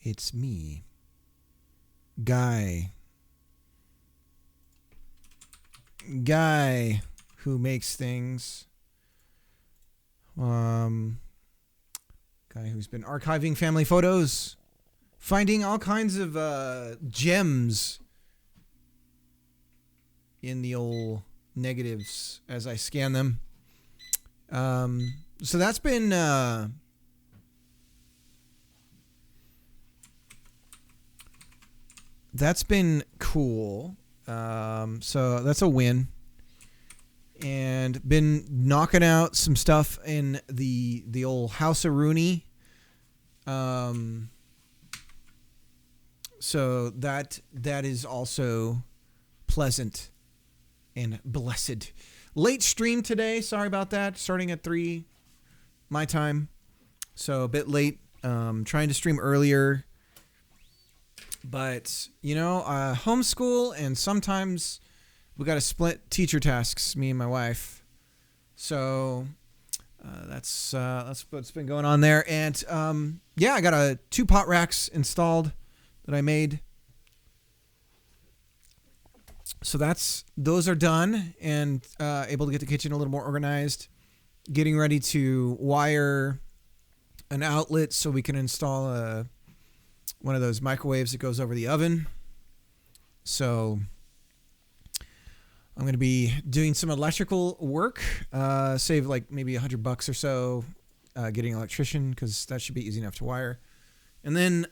It's me, Guy. Guy who makes things. Guy who's been archiving family photos, finding all kinds of gems in the old negatives as I scan them. So that's been cool. So that's a win. And been knocking out some stuff in the old House of Rooney. So that is also pleasant and blessed. Late stream today. Sorry about that. Starting at 3 my time. So a bit late. Trying to stream earlier. But, homeschool, and sometimes we got to split teacher tasks, me and my wife. So that's what's been going on there. And I got 2 pot racks installed that I made. So those are done and able to get the kitchen a little more organized. Getting ready to wire an outlet so we can install one of those microwaves that goes over the oven. So I'm going to be doing some electrical work, save like maybe $100 or so, getting an electrician because that should be easy enough to wire. And then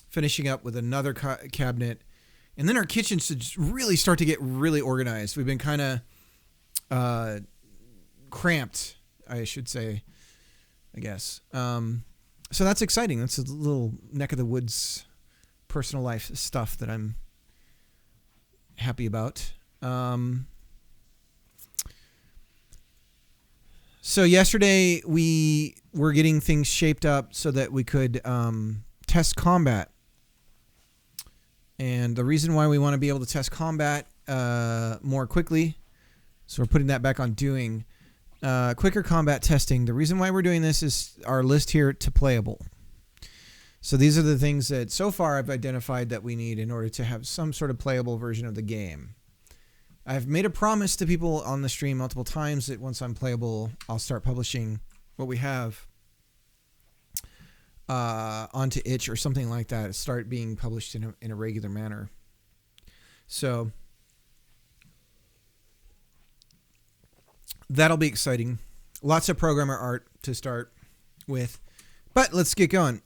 finishing up with another cabinet. And then our kitchen should really start to get really organized. We've been kind of cramped, I should say, I guess. So that's exciting. That's a little neck of the woods personal life stuff that I'm happy about. So yesterday we were getting things shaped up so that we could test combat. And the reason why we want to be able to test combat more quickly, so we're putting that back on doing quicker combat testing. The reason why we're doing this is our list here to playable. So these are the things that so far I've identified that we need in order to have some sort of playable version of the game. I've made a promise to people on the stream multiple times that once I'm playable, I'll start publishing what we have onto itch or something like that. Start being published in a regular manner. So that'll be exciting. Lots of programmer art to start with, but let's get going.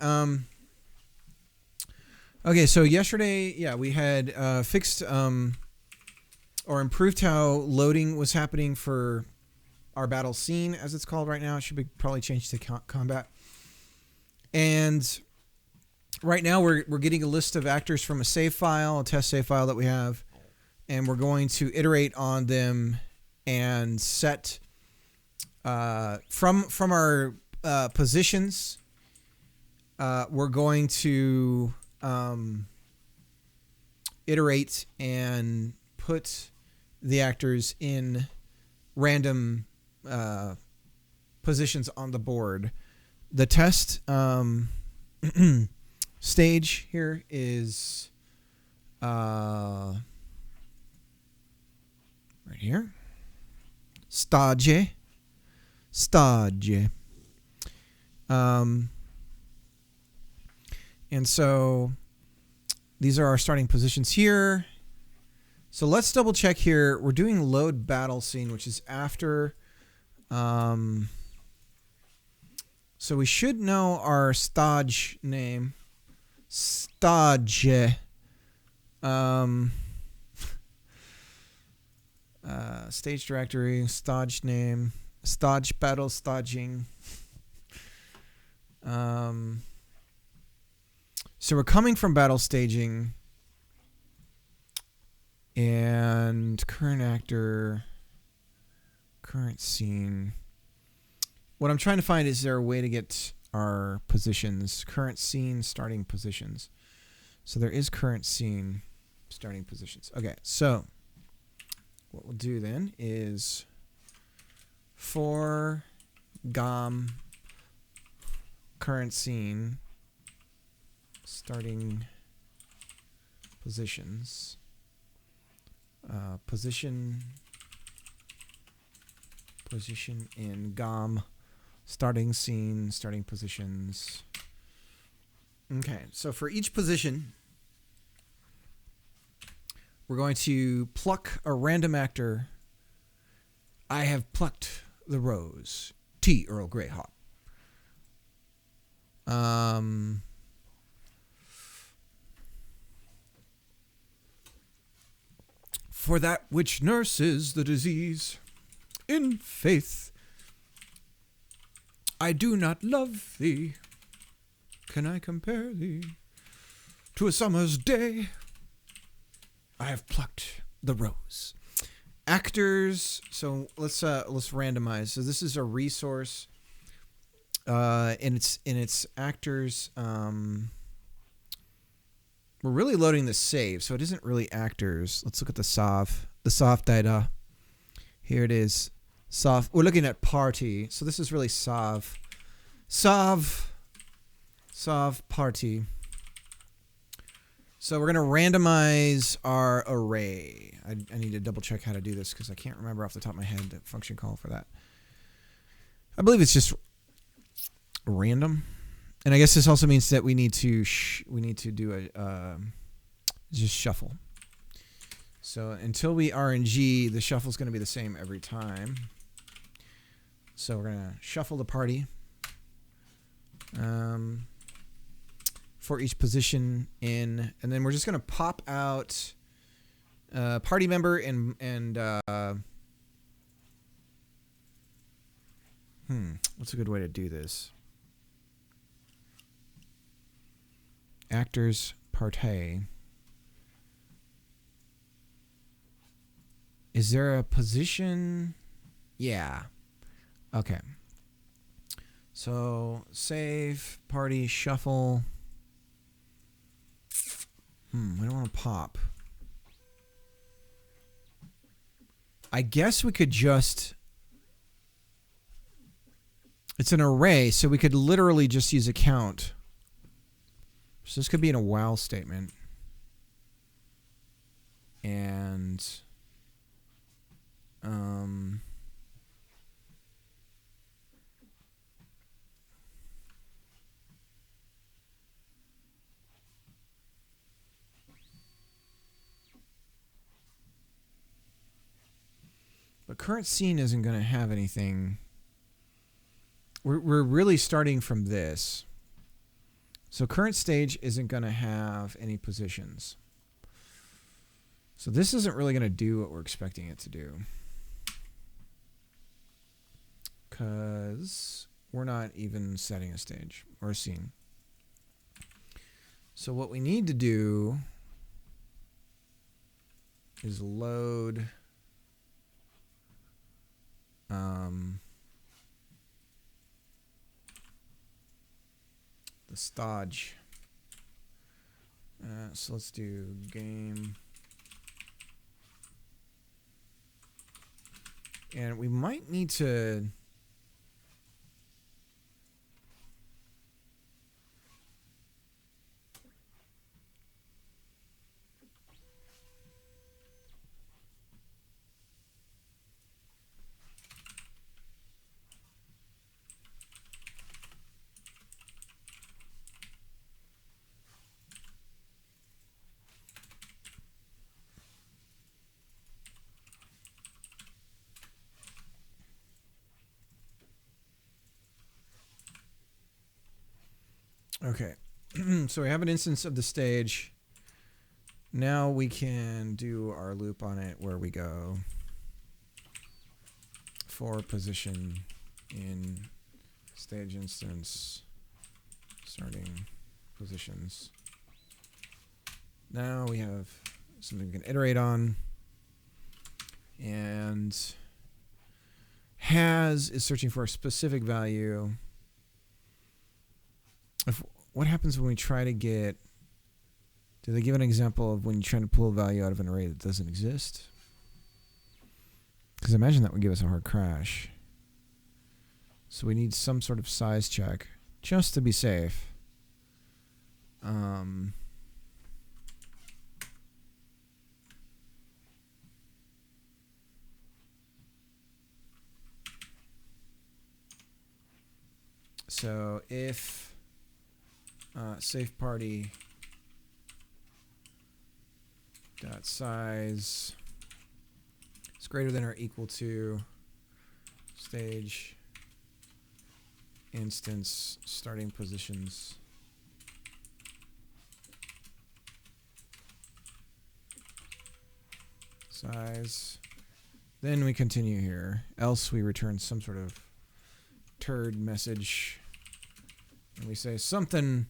Okay, so yesterday, we had fixed or improved how loading was happening for our battle scene, as it's called right now. It should be probably changed to combat. And right now we're getting a list of actors from a save file, a test save file that we have, and we're going to iterate on them and set from our positions. We're going to iterate and put the actors in random positions on the board. The test stage here is right here. Stage. And so these are our starting positions here. So let's double check here. We're doing load battle scene, which is after. So we should know our stage name. Stage. Stage directory, stage name, stage battle staging. So we're coming from battle staging and current actor, current scene. What I'm trying to find is there a way to get our positions, current scene, starting positions. So there is current scene, starting positions. Okay, so what we'll do then is for GOM current scene starting positions. Position in GOM. Starting scene, starting positions. Okay, so for each position, we're going to pluck a random actor. I have plucked the rose. Tea Earl Grey hot. For that which nurses the disease, in faith, I do not love thee. Can I compare thee to a summer's day? I have plucked the rose. Actors. So let's randomize. So this is a resource. And it's actors. We're really loading the save, so it isn't really actors. Let's look at the SOV. The SOV data. Here it is. SOV. We're looking at party. So this is really SOV. SOV party. So we're going to randomize our array. I need to double check how to do this because I can't remember off the top of my head the function call for that. I believe it's just random. And I guess this also means that we need to do a just shuffle. So until we RNG, the shuffle is going to be the same every time. So we're going to shuffle the party for each position in, and then we're just going to pop out party member and what's a good way to do this? Actors partay. Is there a position? Yeah. Okay. So save, party, shuffle. We don't want to pop. I guess we could just... It's an array, so we could literally just use a count. So this could be in a while statement. And... but current scene isn't going to have anything. We're really starting from this. So current stage isn't going to have any positions. So this isn't really going to do what we're expecting it to do. Because we're not even setting a stage or a scene. So what we need to do is load the stodge. So let's do game. And we might need to... Okay, so we have an instance of the stage. Now we can do our loop on it where we go for position in stage instance, starting positions. Now we have something we can iterate on. And has is searching for a specific value. What happens when we try to get... Do they give an example of when you're trying to pull a value out of an array that doesn't exist? Because I imagine that would give us a hard crash. So we need some sort of size check, just to be safe. So if safe party dot size is greater than or equal to stage instance starting positions size, then we continue here, else we return some sort of turd message and we say something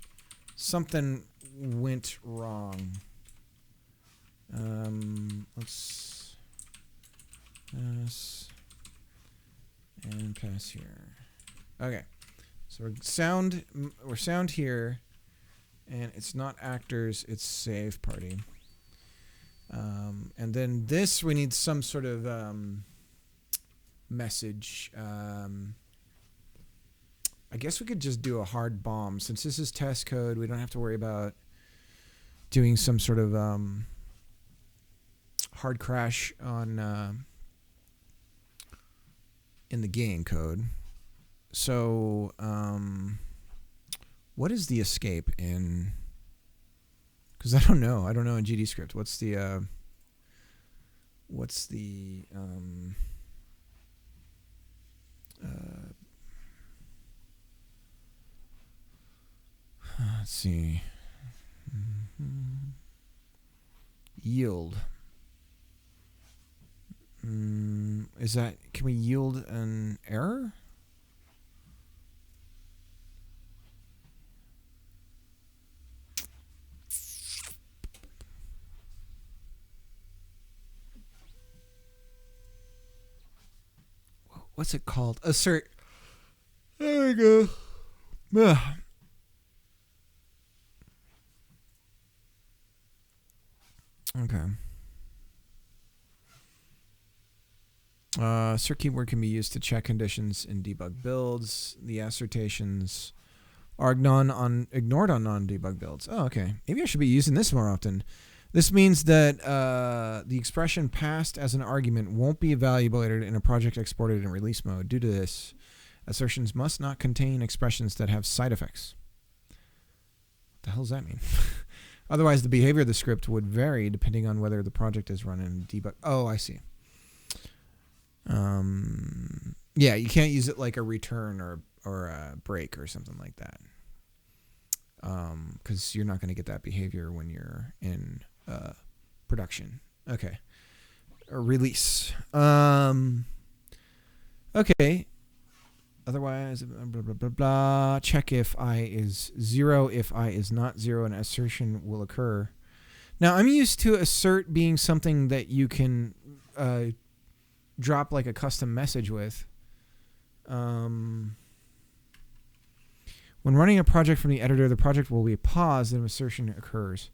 went wrong. Let's pass and pass here. Okay, so we're sound here, and it's not actors, it's save party. And then this we need some sort of message. I guess we could just do a hard bomb. Since this is test code, we don't have to worry about doing some sort of hard crash on in the game code. So what is the escape in? Because I don't know in GDScript. What's the let's see. Yield. Is that, can we yield an error? What's it called? Assert. There we go. Ugh. Okay. Assert keyword can be used to check conditions in debug builds. The assertions are ignored on non-debug builds. Oh, okay. Maybe I should be using this more often. This means that the expression passed as an argument won't be evaluated in a project exported in release mode. Due to this, assertions must not contain expressions that have side effects. What the hell does that mean? Otherwise, the behavior of the script would vary depending on whether the project is run in debug. Oh, I see. Yeah, you can't use it like a return or a break or something like that. Because you're not going to get that behavior when you're in production. Okay. Or release. Okay. Otherwise, blah, blah, blah, blah. Check if I is 0. If I is not 0, an assertion will occur. Now, I'm used to assert being something that you can drop like a custom message with. When running a project from the editor, the project will be paused and an assertion occurs.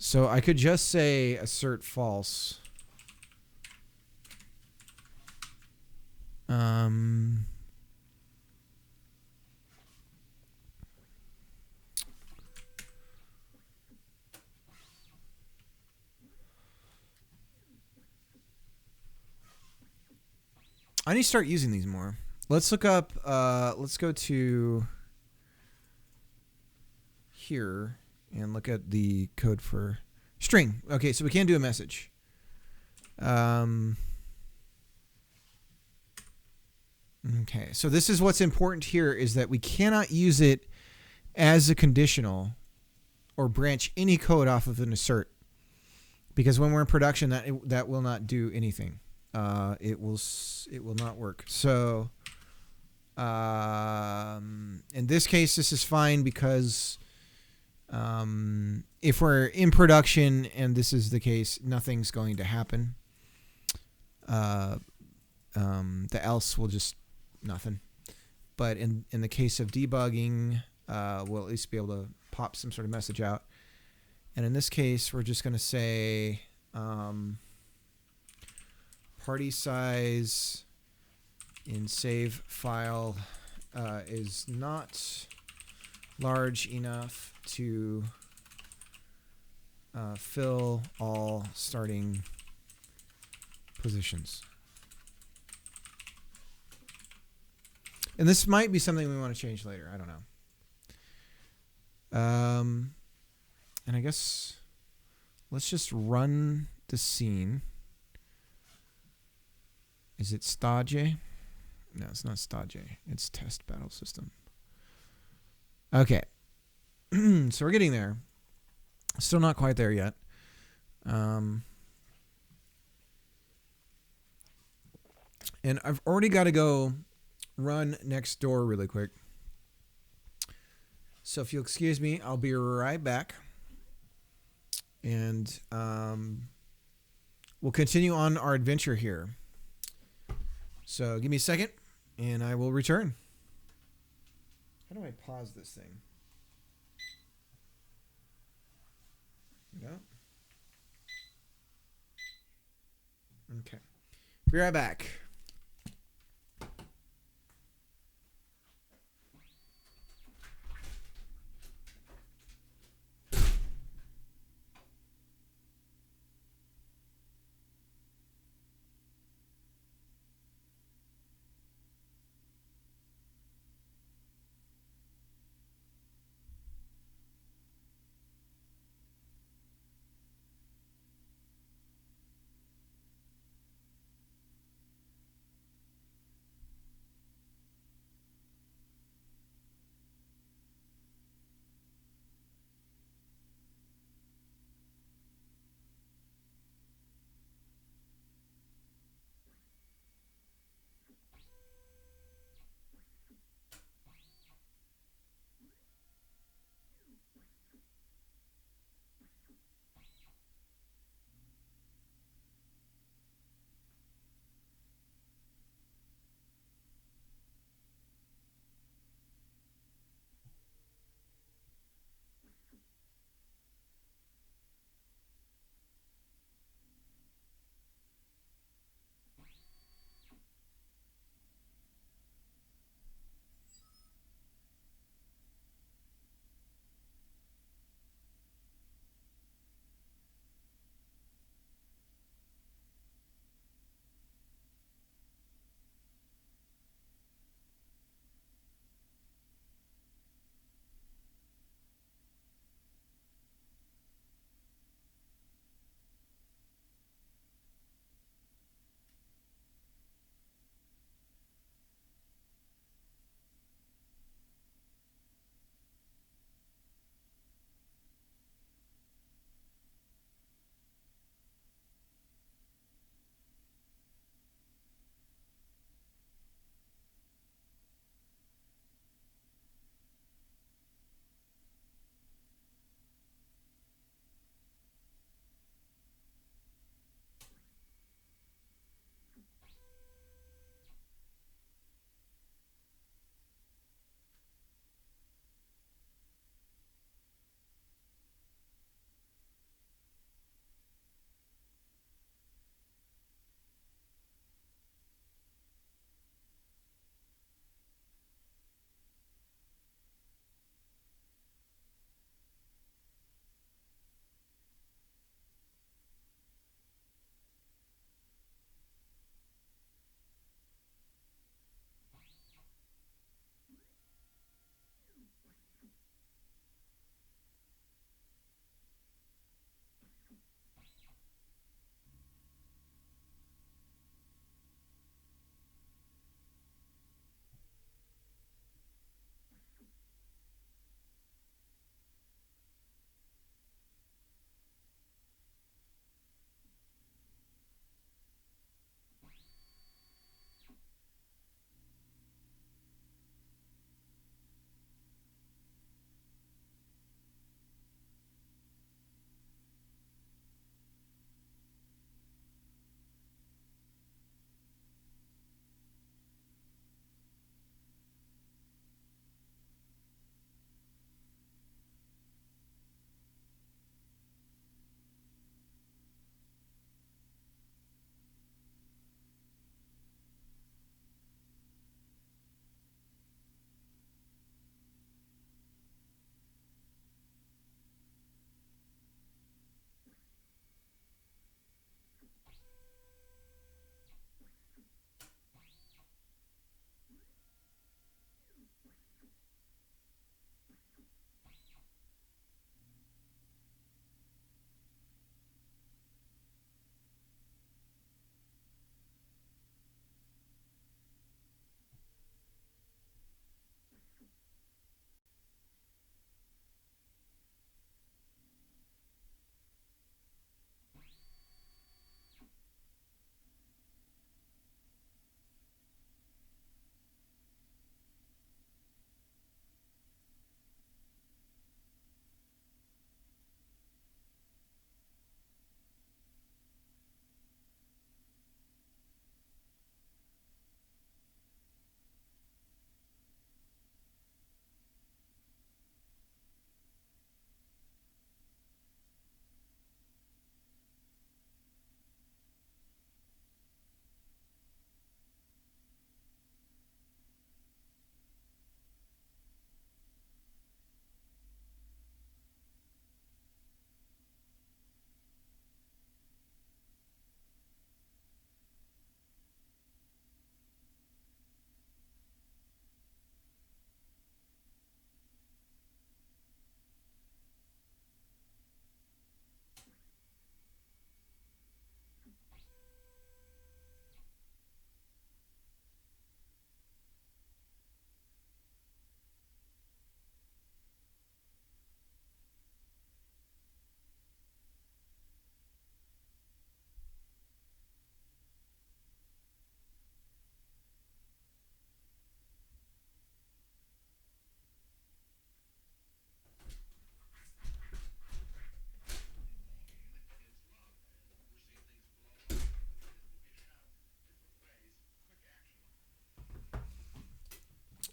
So I could just say assert false. I need to start using these more. Let's look up, let's go to here and look at the code for string. Okay, so we can do a message. Okay, so this is what's important here is that we cannot use it as a conditional or branch any code off of an assert. Because when we're in production, that will not do anything. It will not work. So in this case, this is fine because if we're in production and this is the case, nothing's going to happen. The else will just nothing. But in the case of debugging, we'll at least be able to pop some sort of message out. And in this case, we're just going to say party size in save file is not large enough to fill all starting positions. And this might be something we want to change later. I don't know. And I guess let's just run the scene. Is it stage? No, it's not stage. It's test battle system. Okay. So we're getting there. Still not quite there yet. And I've already got to go run next door really quick. So if you'll excuse me, I'll be right back. And we'll continue on our adventure here. So give me a second, and I will return. How do I pause this thing? No. Okay. Be right back.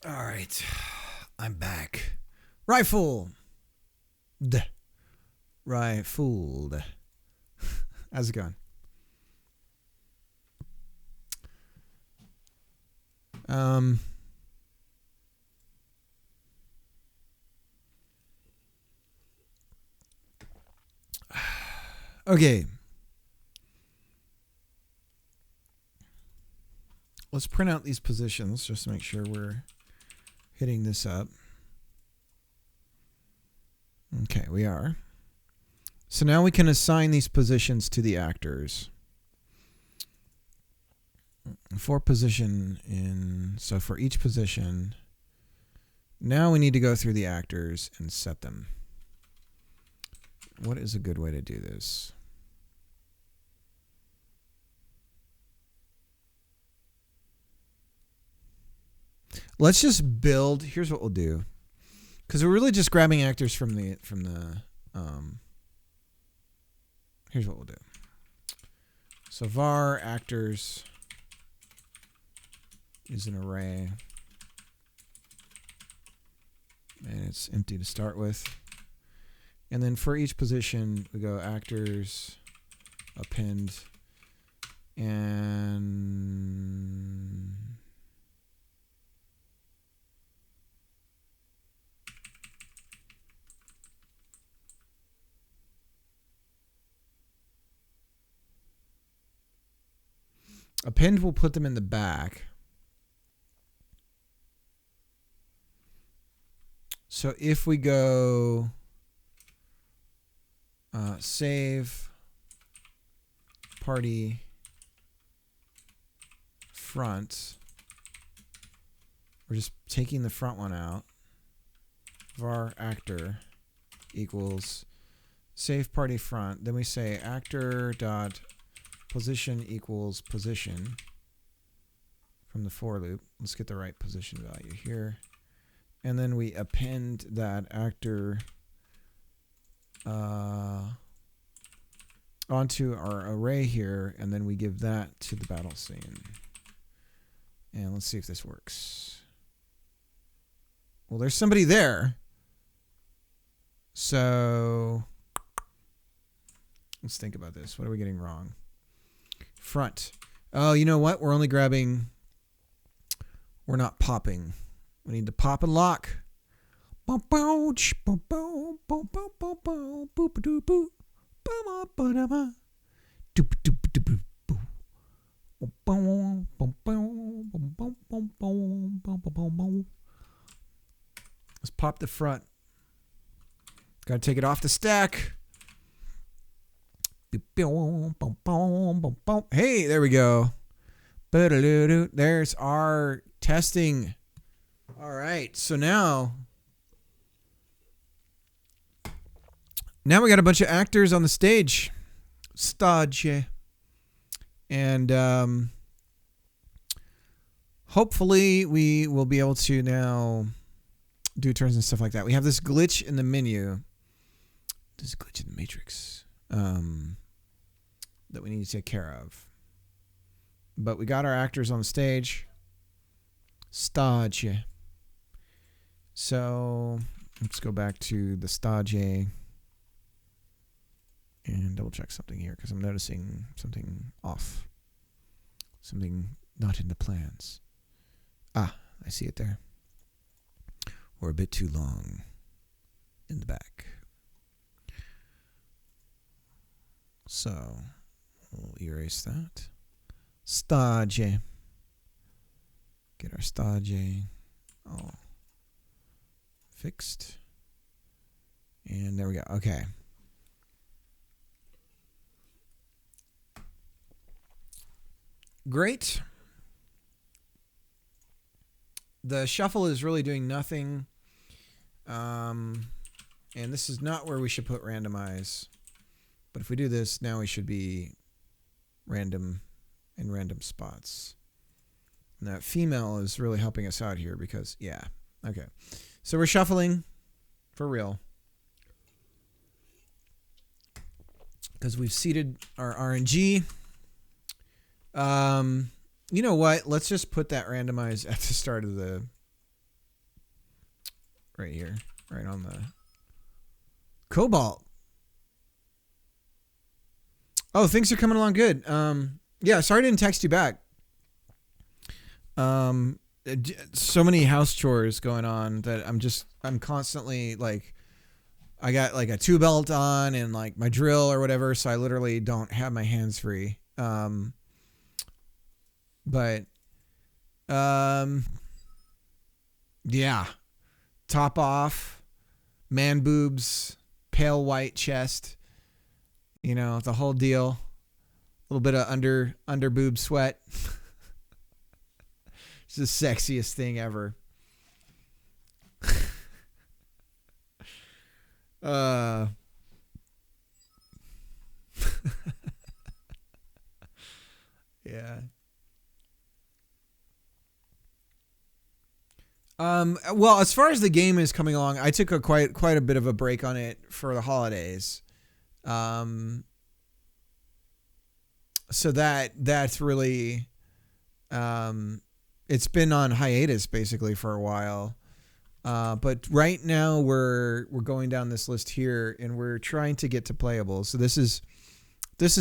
All right. I'm back. Rifle. Rifled. How's it going? Okay. Let's print out these positions just to make sure we're hitting this up. Okay, we are. So now we can assign these positions to the actors. For position in, so for each position, now we need to go through the actors and set them. What is a good way to do this? Let's just build. Here's what we'll do, because we're really just grabbing actors from the here's what we'll do. So var actors is an array, and it's empty to start with. And then for each position, we go actors, append, and append will put them in the back. So if we go save party front, we're just taking the front one out. Var actor equals save party front. Then we say actor dot position equals position from the for loop. Let's get the right position value here. And then we append that actor onto our array here, and then we give that to the battle scene. And let's see if this works. Well, there's somebody there. So let's think about this. What are we getting wrong? Front. Oh, you know what? We're only grabbing. We're not popping. We need to pop and lock. Let's pop the front. Gotta take it off the stack. Hey, there we go. There's our testing. All right, so now we got a bunch of actors on the stage. Stage. And hopefully we will be able to now do turns and stuff like that. We have this glitch in the menu. This glitch in the matrix that we need to take care of. But we got our actors on the stage. Stage. So let's go back to the stage and double check something here, because I'm noticing something off. Something not in the plans. Ah, I see it there. We're a bit too long in the back. So we'll erase that. Stage. Get our stage all fixed. And there we go. Okay. Great. The shuffle is really doing nothing. And this is not where we should put randomize. But if we do this, now we should be random in random spots. And that female is really helping us out here because, yeah. Okay. So we're shuffling for real. Because we've seeded our RNG. You know what? Let's just put that randomize at the start of the right here, right on the Cobalt. Oh, things are coming along good. Yeah, sorry I didn't text you back. So many house chores going on that I'm constantly like, I got like a 2 belt on and like my drill or whatever, so I literally don't have my hands free. But yeah, top off, man boobs, pale white chest, the whole deal. A little bit of under boob sweat. It's the sexiest thing ever. Yeah. Well, as far as the game is coming along, I took quite a bit of a break on it for the holidays. So that's really, it's been on hiatus basically for a while. But right now we're going down this list here and we're trying to get to playable. So this is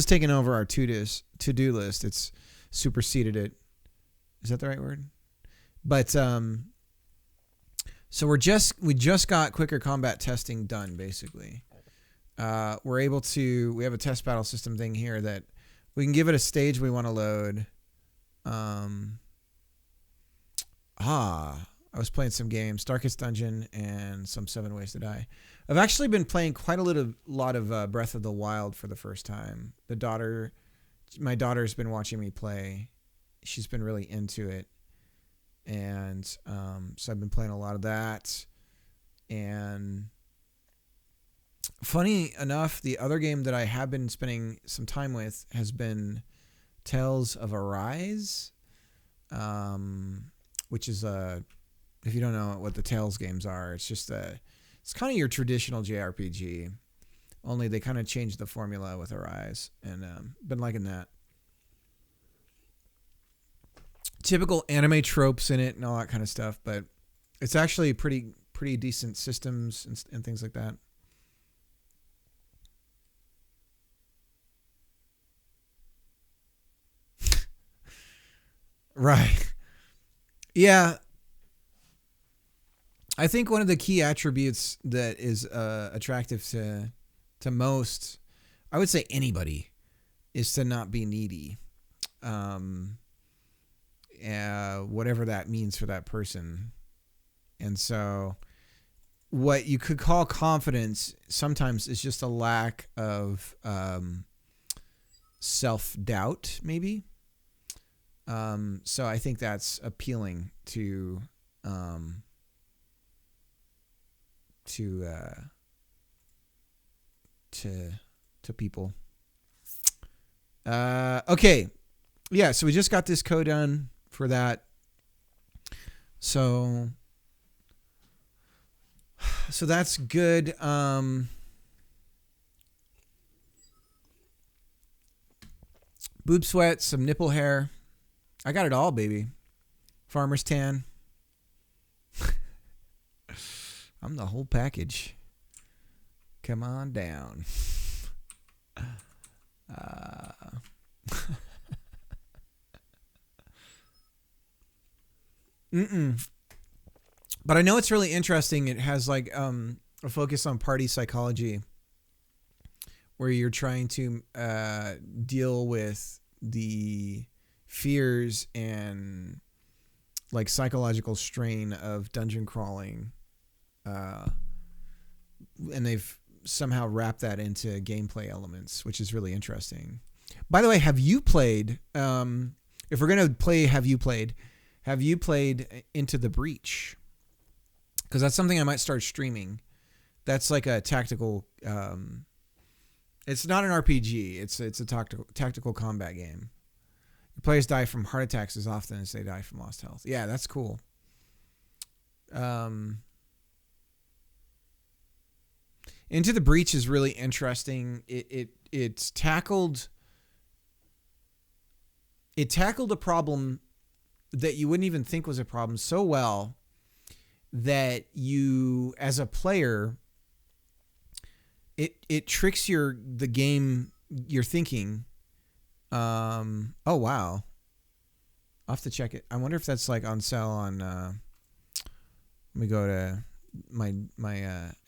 taking over our to-do list. It's superseded it. Is that the right word? But, so we just got quicker combat testing done basically. We have a test battle system thing here that we can give it a stage we want to load. I was playing some games, Darkest Dungeon and some 7 Ways to Die. I've actually been playing quite a lot of Breath of the Wild for the first time. My daughter's been watching me play. She's been really into it. And so I've been playing a lot of that. And funny enough, the other game that I have been spending some time with has been Tales of Arise, which is if you don't know what the Tales games are, it's kind of your traditional JRPG, only they kind of changed the formula with Arise, and been liking that. Typical anime tropes in it and all that kind of stuff, but it's actually pretty decent systems and things like that. Right. Yeah. I think one of the key attributes that is attractive to most, I would say anybody, is to not be needy. Whatever that means for that person. And so what you could call confidence sometimes is just a lack of self-doubt, maybe. So I think that's appealing to people. Okay. Yeah, so we just got this code done for that. So that's good. Boob sweat, some nipple hair. I got it all, baby. Farmer's tan. I'm the whole package. Come on down. But I know it's really interesting. It has like a focus on party psychology, where you're trying to deal with the fears and like psychological strain of dungeon crawling, and they've somehow wrapped that into gameplay elements, which is really interesting. By the way, have you played? If we're gonna play, have you played Into the Breach? Because that's something I might start streaming. That's like a tactical. It's not an RPG. It's a tactical combat game. Your players die from heart attacks as often as they die from lost health. Yeah, that's cool. Into the Breach is really interesting. It tackled a problem that you wouldn't even think was a problem so well that you, as a player, it tricks the game, your thinking. Oh wow, I'll have to check it. I wonder if that's like on sale on. Let me go to my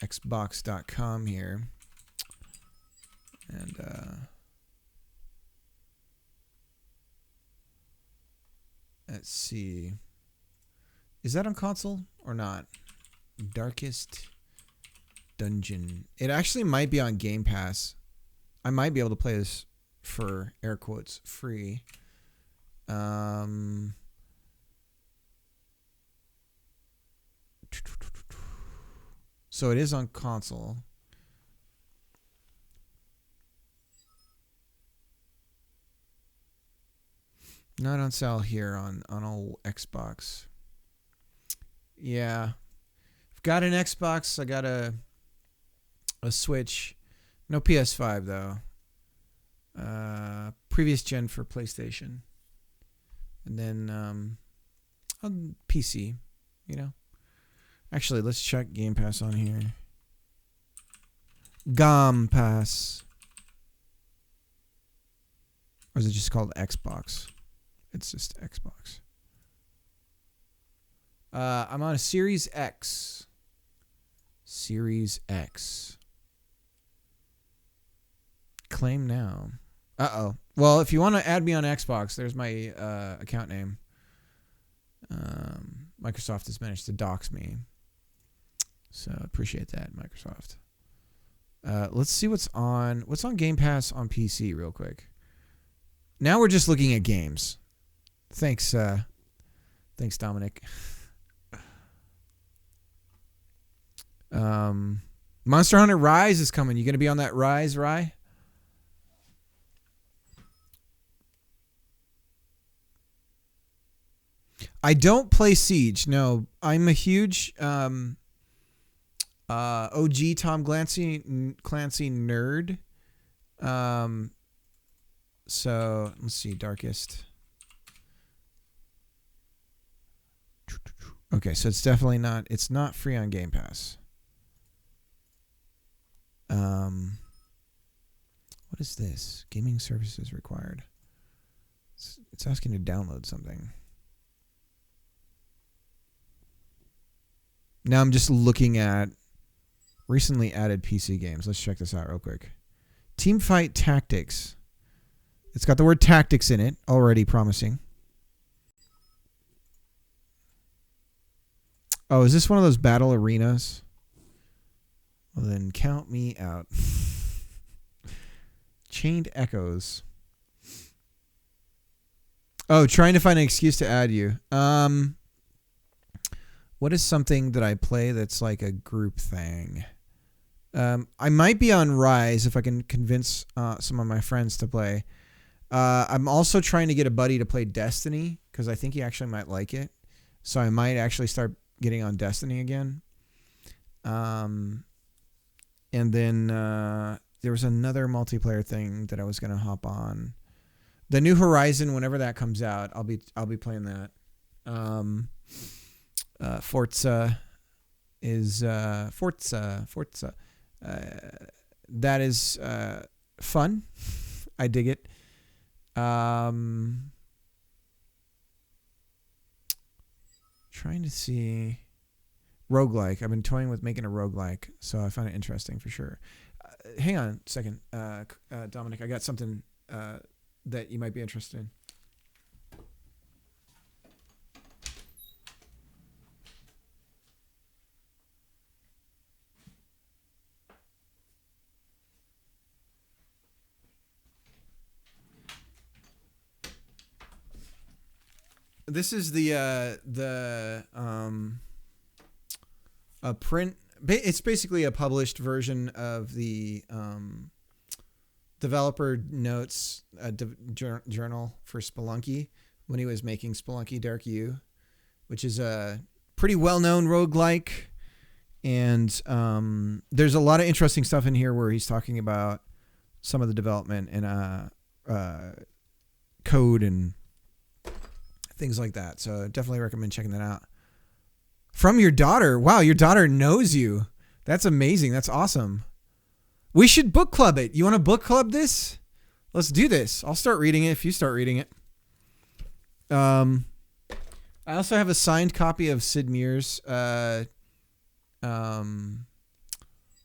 Xbox.com here, and let's see. Is that on console or not? Darkest Dungeon. It actually might be on Game Pass. I might be able to play this for air quotes free. So it is on console. Not on sale here on old Xbox. Yeah. I've got an Xbox. I got a Switch. No PS5 though. Previous gen for PlayStation. And then on PC, you know. Actually, let's check Game Pass on here. Game Pass. Or is it just called Xbox? It's just Xbox. I'm on a Series X. Series X. Claim now. Uh-oh. Well, if you want to add me on Xbox, there's my account name. Microsoft has managed to dox me. So appreciate that, Microsoft. Let's see what's on Game Pass on PC real quick. Now we're just looking at games. Thanks Dominic. Monster Hunter Rise is coming. You gonna be on that Rise, Rye? I don't play Siege. No, I'm a huge OG Tom Clancy nerd. So let's see, Darkest. Okay, so it's definitely not. It's not free on Game Pass. What is this? Gaming services required. It's asking to download something. Now I'm just looking at recently added PC games. Let's check this out real quick. Teamfight Tactics. It's got the word tactics in it, already promising. Oh, is this one of those battle arenas? Well, then count me out. Chained Echoes. Oh, trying to find an excuse to add you. What is something that I play that's like a group thing? I might be on Rise if I can convince some of my friends to play. I'm also trying to get a buddy to play Destiny because I think he actually might like it. So I might actually start getting on Destiny again. And then there was another multiplayer thing that I was going to hop on. The New Horizon, whenever that comes out, I'll be playing that. Forza is Forza. That is fun. I dig it. Trying to see roguelike. I've been toying with making a roguelike, so I find it interesting for sure. Hang on a second, Dominic. I got something that you might be interested in. This is the print. It's basically a published version of the developer notes journal for Spelunky when he was making Spelunky Dark U, which is a pretty well-known roguelike. And there's a lot of interesting stuff in here where he's talking about some of the development and code and things like that. So definitely recommend checking that out. From your daughter. Wow, your daughter knows you. That's amazing. That's awesome. We should book club it. You want to book club this? Let's do this. I'll start reading it if you start reading it. I also have a signed copy of Sid Meier's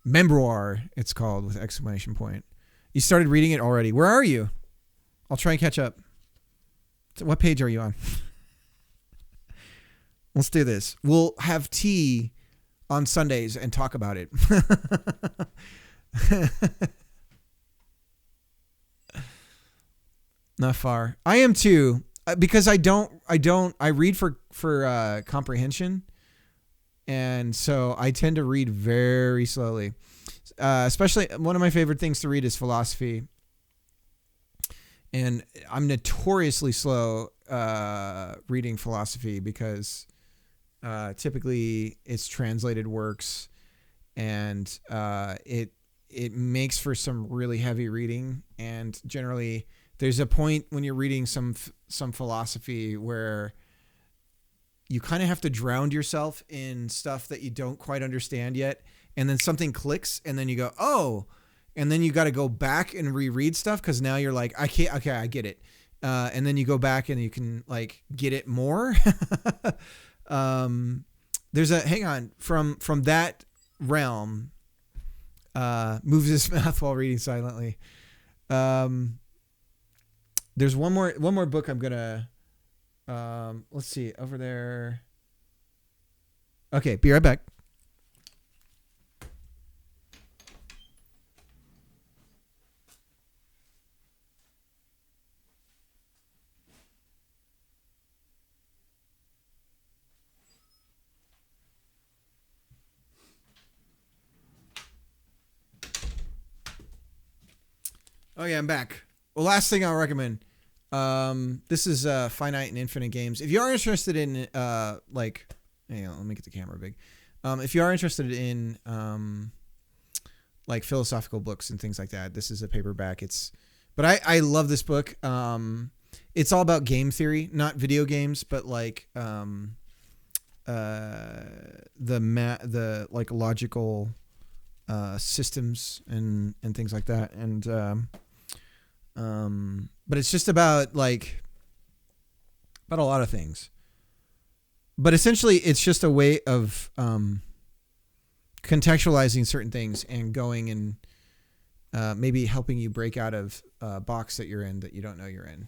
memoir, it's called, with exclamation point. You started reading it already. Where are you? I'll try and catch up. So what page are you on? Let's do this. We'll have tea on Sundays and talk about it. Not far. I am too, because I read for comprehension. And so I tend to read very slowly. Especially one of my favorite things to read is philosophy. And I'm notoriously slow reading philosophy because typically it's translated works, and it makes for some really heavy reading. And generally there's a point when you're reading some philosophy where you kind of have to drown yourself in stuff that you don't quite understand yet. And then something clicks, and then you go, oh, and then you got to go back and reread stuff. Cause now you're like, I get it. And then you go back and you can like get it more. There's hang on from that realm, moves his mouth while reading silently. There's one more book I'm going to, let's see over there. Okay. Be right back. Oh yeah, I'm back. Well, last thing I'll recommend. This is Finite and Infinite Games. If you are interested in like, hang on, let me get the camera big. If you are interested in like philosophical books and things like that, this is a paperback. But I love this book. It's all about game theory, not video games, but like the like logical systems and things like that. And but it's just about a lot of things. But essentially, it's just a way of contextualizing certain things and going and maybe helping you break out of a box that you're in that you don't know you're in.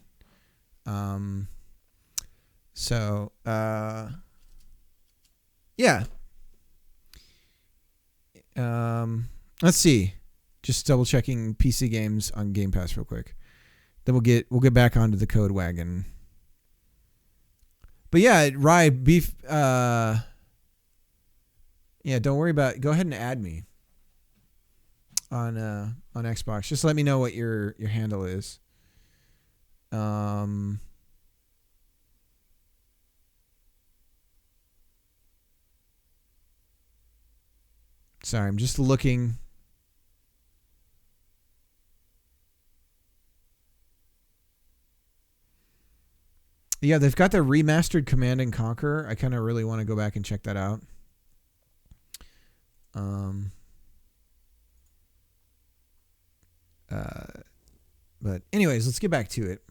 Yeah. Let's see. Just double checking PC games on Game Pass real quick. Then we'll get back onto the code wagon. But yeah, Rye Beef. Yeah, don't worry about it. Go ahead and add me on Xbox. Just let me know what your handle is. Sorry, I'm just looking. Yeah, they've got the remastered Command and Conquer. I kind of really want to go back and check that out. But anyways, let's get back to it.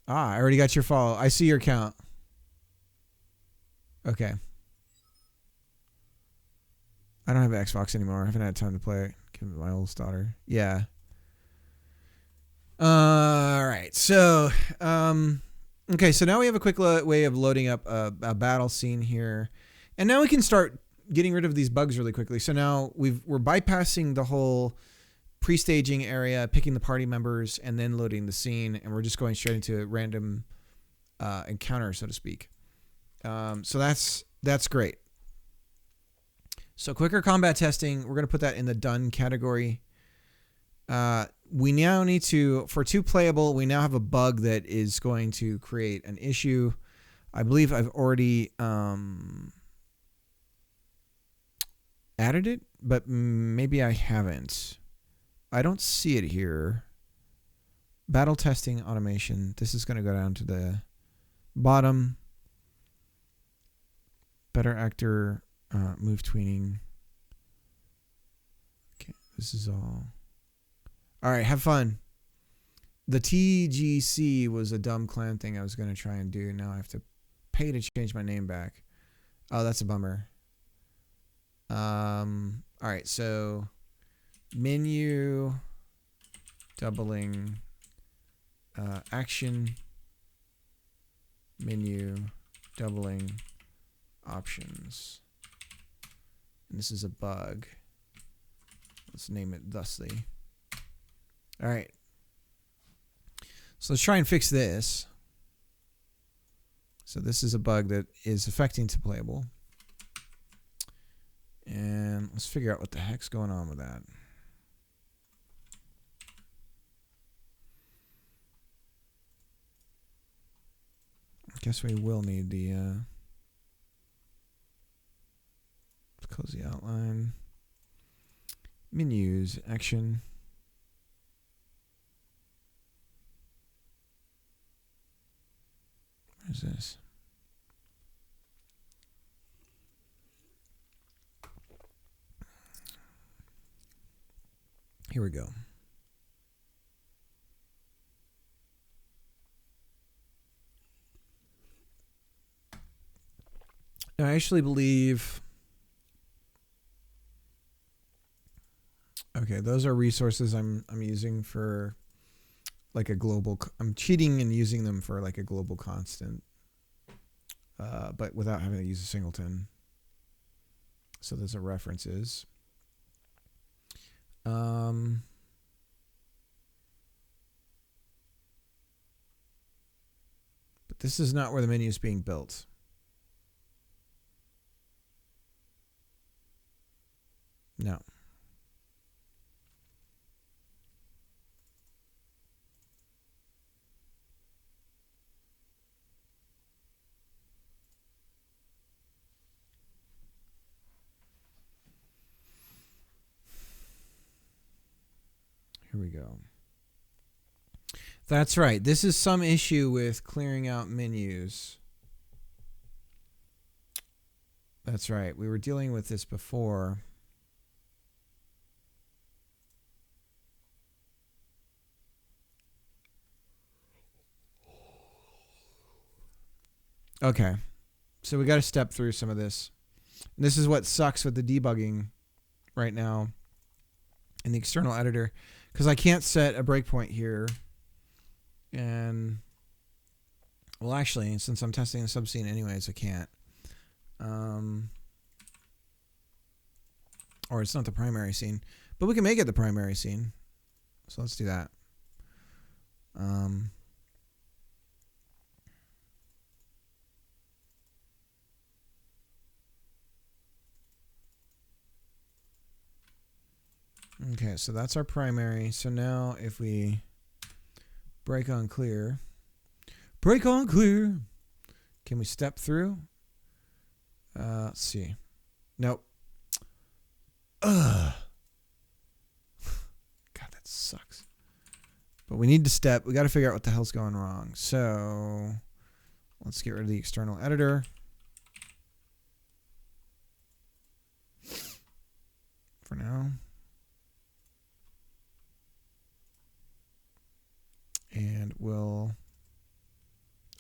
I already got your follow. I see your account. Okay. I don't have an Xbox anymore. I haven't had time to play it. Give it to my oldest daughter. Yeah. All right. So, okay. So now we have a quick way of loading up a battle scene here. And now we can start getting rid of these bugs really quickly. So now we're bypassing the whole pre-staging area, picking the party members, and then loading the scene. And we're just going straight into a random encounter, so to speak. So that's great. So quicker combat testing, we're going to put that in the done category. We now need to, for 2 playable, we now have a bug that is going to create an issue. I believe I've already added it, but maybe I haven't. I don't see it here. Battle testing automation. This is going to go down to the Bottom. Better actor. Move tweening. Okay, this is all. All right, have fun. The TGC was a dumb clan thing I was going to try and do. Now I have to pay to change my name back. Oh, that's a bummer. All right, so menu doubling action menu doubling options. And this is a bug. Let's name it thusly. All right. So let's try and fix this. So this is a bug that is affecting to playable. And let's figure out what the heck's going on with that. I guess we will need the let's close the outline. Menus, action. What is this? Here we go. I actually believe. Okay, those are resources I'm using for like a global. I'm cheating and using them for like a global constant, but without having to use a singleton. So those are references. But this is not where the menu is being built. No. Here we go. That's right. This is some issue with clearing out menus. That's right. We were dealing with this before. Okay. So we got to step through some of this. This is what sucks with the debugging right now in the external editor, because I can't set a breakpoint here. And, well, actually, since I'm testing the subscene anyways, I can't. Or it's not the primary scene. But we can make it the primary scene. So let's do that. Okay, so that's our primary. So now if we break on clear, can we step through? Let's see. Nope. Ugh. God, that sucks. But we need to step. We got to figure out what the hell's going wrong. So let's get rid of the external editor. For now. And we'll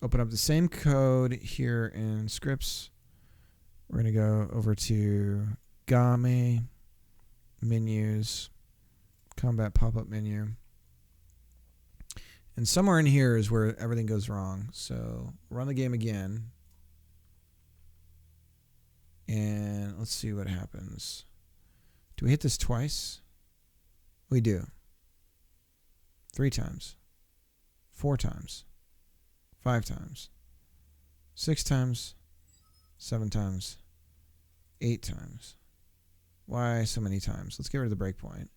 open up the same code here in scripts. We're going to go over to game, menus, combat pop-up menu. And somewhere in here is where everything goes wrong. So run the game again. And let's see what happens. Do we hit this twice? We do. 3 times. 4 times, 5 times, 6 times, 7 times, 8 times. Why so many times? Let's get rid of the breakpoint.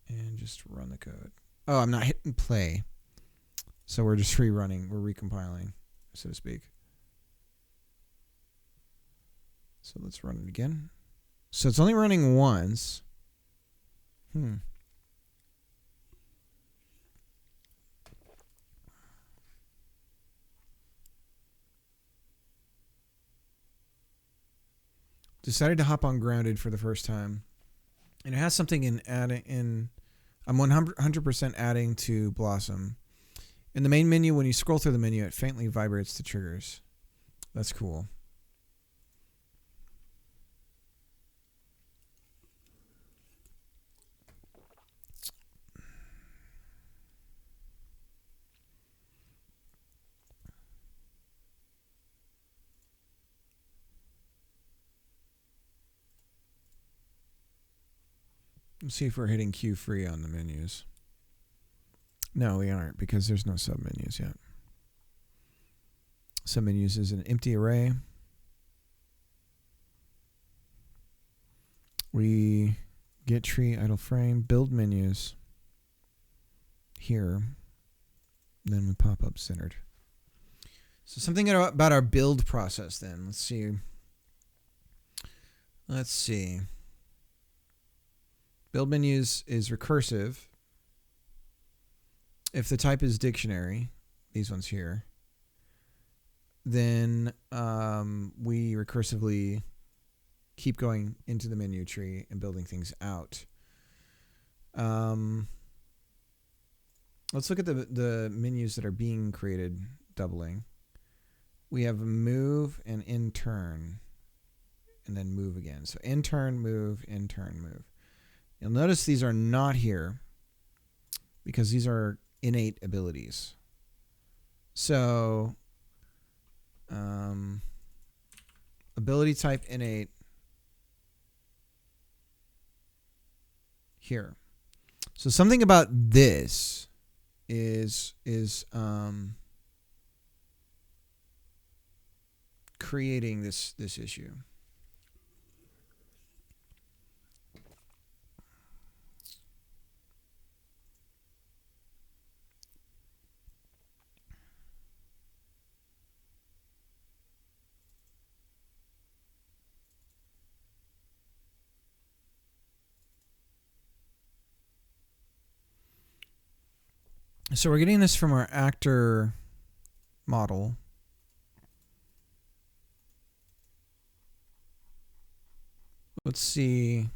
And just run the code. Oh, I'm not hitting play. So we're just rerunning. We're recompiling, so to speak. So let's run it again. So it's only running once. decided to hop on grounded for the first time, and it has something in adding in. I'm 100% adding to Blossom. In the main menu, when you scroll through the menu, it faintly vibrates the triggers. That's cool. Let's see if we're hitting queue free on the menus. No, we aren't, because there's no submenus yet. Submenus is an empty array. We get tree, idle frame, build menus here. Then we pop up centered. So something about our build process then. Let's see. Build menus is recursive. If the type is dictionary, these ones here, then we recursively keep going into the menu tree and building things out. Let's look at the menus that are being created doubling. We have move and in turn, and then move again. So in turn, move, in turn, move. You'll notice these are not here because these are innate abilities. So ability type innate here. So something about this is creating this issue. So we're getting this from our actor model. Let's see.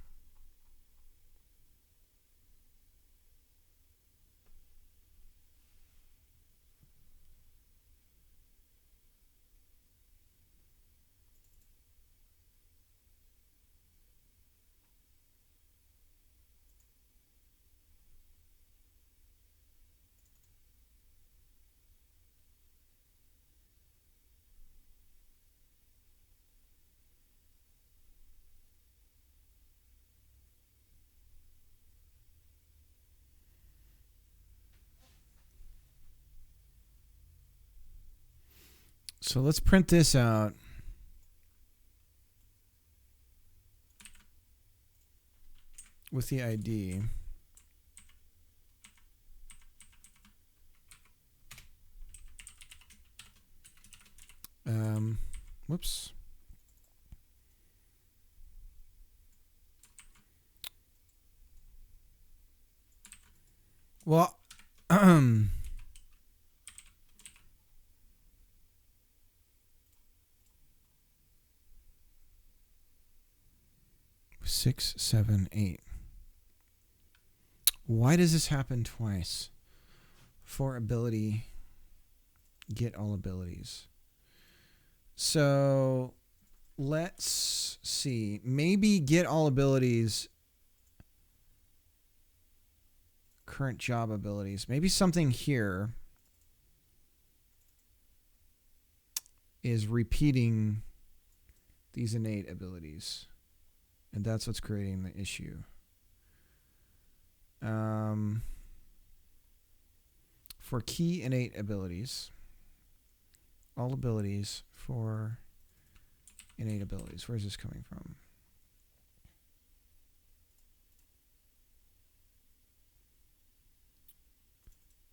So let's print this out. With the ID. Whoops. Well, 6, 7, 8. Why does this happen twice? For ability, get all abilities. So let's see. Maybe get all abilities, current job abilities. Maybe something here is repeating these innate abilities. And that's what's creating the issue. For key innate abilities, all abilities for innate abilities. Where's this coming from?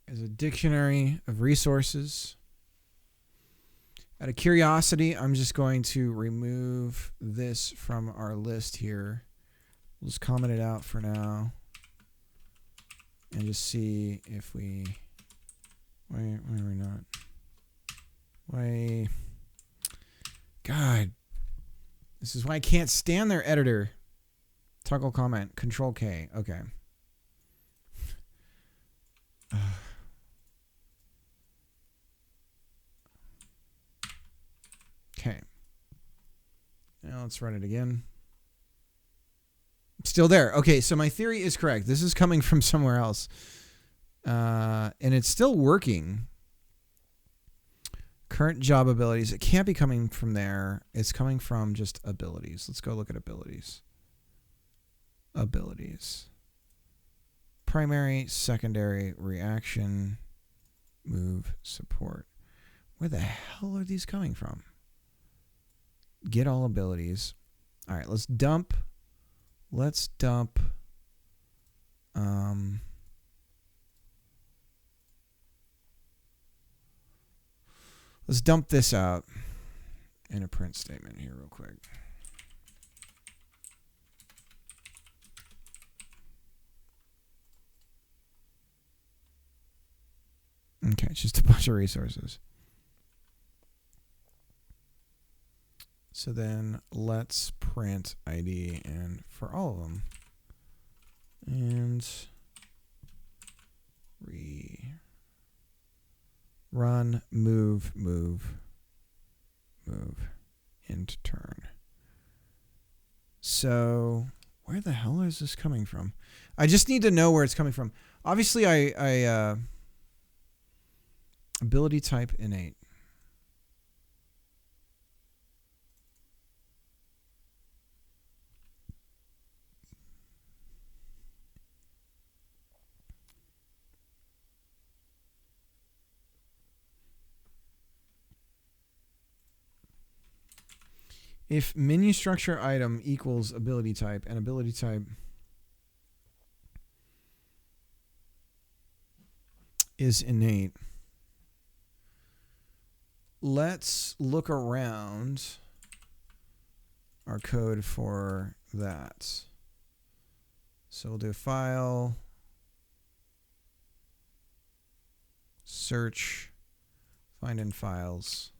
As a dictionary of resources. Out of curiosity, I'm just going to remove this from our list here. We'll just comment it out for now. And just see if we... Why are we not? Why... God. This is why I can't stand their editor. Toggle comment. Control K. Okay. Okay. Now let's run it again. Still there. Okay, so my theory is correct. This is coming from somewhere else. And it's still working. Current job abilities. It can't be coming from there. It's coming from just abilities. Let's go look at abilities. Abilities. Primary, secondary, reaction, move, support. Where the hell are these coming from? Get all abilities. All right, let's dump. Let's dump. Let's dump this out in a print statement here real quick. Okay, it's just a bunch of resources. So then let's print ID and for all of them. And run, move, int turn. So where the hell is this coming from? I just need to know where it's coming from. Obviously, I ability type innate. If menu structure item equals ability type and ability type is innate, let's look around our code for that. So we'll do file, search, find in files,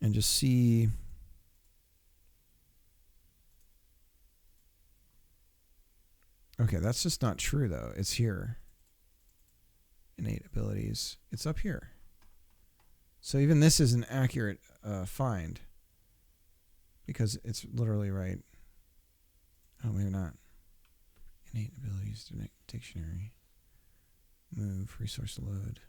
and just see. Okay, that's just not true though. It's here. Innate abilities. It's up here. So even this is an accurate find because it's literally right. Oh, maybe not. Innate abilities, dictionary. Move, resource load.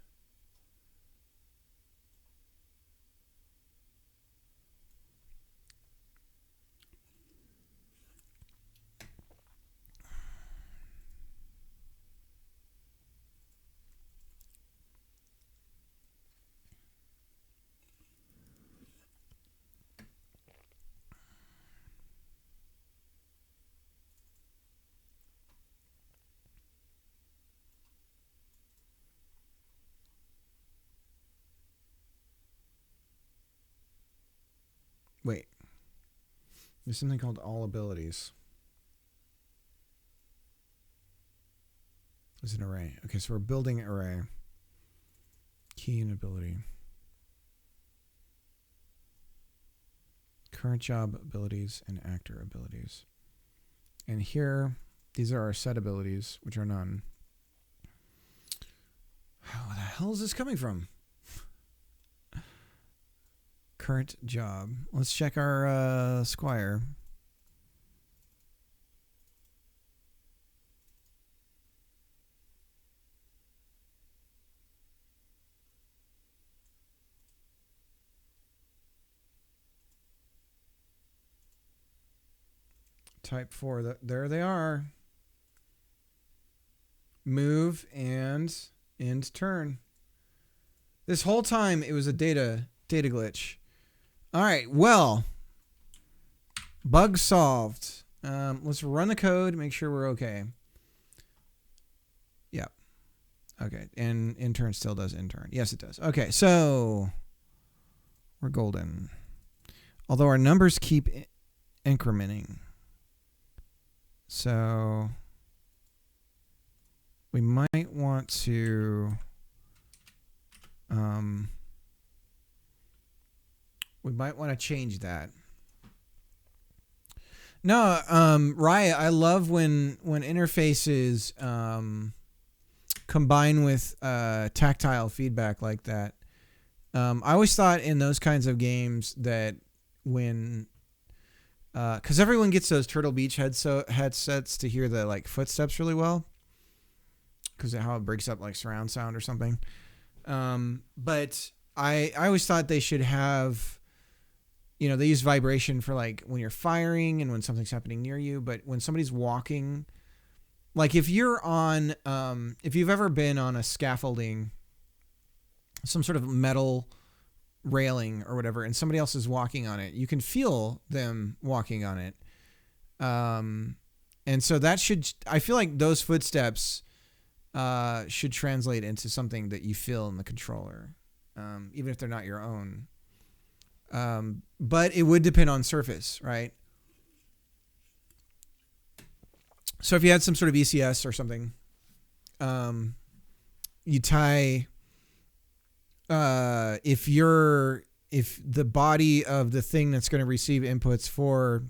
Wait. There's something called all abilities. There's an array. Okay, so we're building an array. Key and ability. Current job abilities and actor abilities. And here, these are our set abilities, which are none. Where the hell is this coming from? Current job. Let's check our Squire. Type 4. There they are. Move and end turn. This whole time it was a data glitch. All right, well, bug solved. Let's run the code, make sure we're okay. Yeah. Okay, and intern still does intern. Yes, it does. Okay, so we're golden. Although our numbers keep incrementing. So we might want to change that. No, Riot, I love when interfaces combine with tactile feedback like that. I always thought in those kinds of games that when because everyone gets those Turtle Beach headsets to hear the like footsteps really well, because of how it breaks up like surround sound or something. But I always thought they should have, they use vibration for like when you're firing and when something's happening near you, but when somebody's walking, like if you're on, if you've ever been on a scaffolding, some sort of metal railing or whatever, and somebody else is walking on it, you can feel them walking on it. And so I feel like those footsteps should translate into something that you feel in the controller, even if they're not your own. But it would depend on surface, right? So if you had some sort of ECS or something, you tie, if the body of the thing that's going to receive inputs for